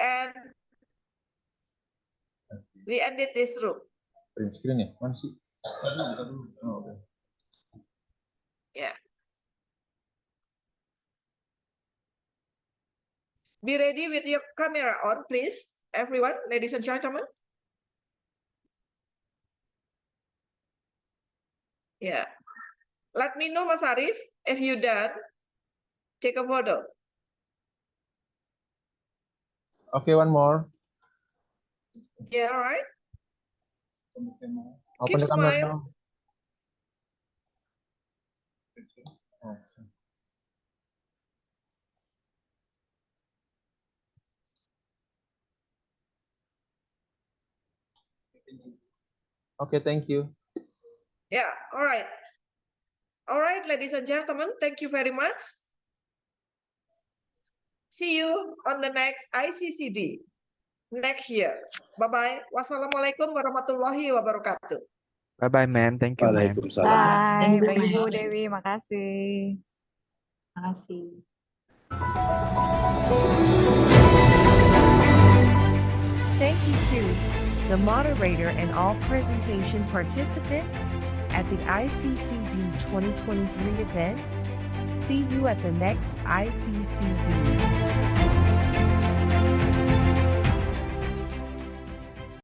ended this room. Print screen ya? Mana sih? Oh, okay. Yeah. Be ready with your camera on, please, everyone, ladies and gentlemen. Yeah. Let me know, Mas Arif, if you done. Take a photo. Okay, one more. Yeah, all right. Open Keep the camera smile. now. Okay, thank you. Yeah, all right. All right, ladies and gentlemen, thank you very much. See you on the next ICCD next year. Bye-bye. Wassalamualaikum warahmatullahi wabarakatuh. Bye-bye, ma'am. Thank you, ma'am. Bye. Bye, Ibu Dewi. Makasih. Makasih. Thank you to the moderator and all presentation participants at the ICCD 2023 event. See you at the next ICCD.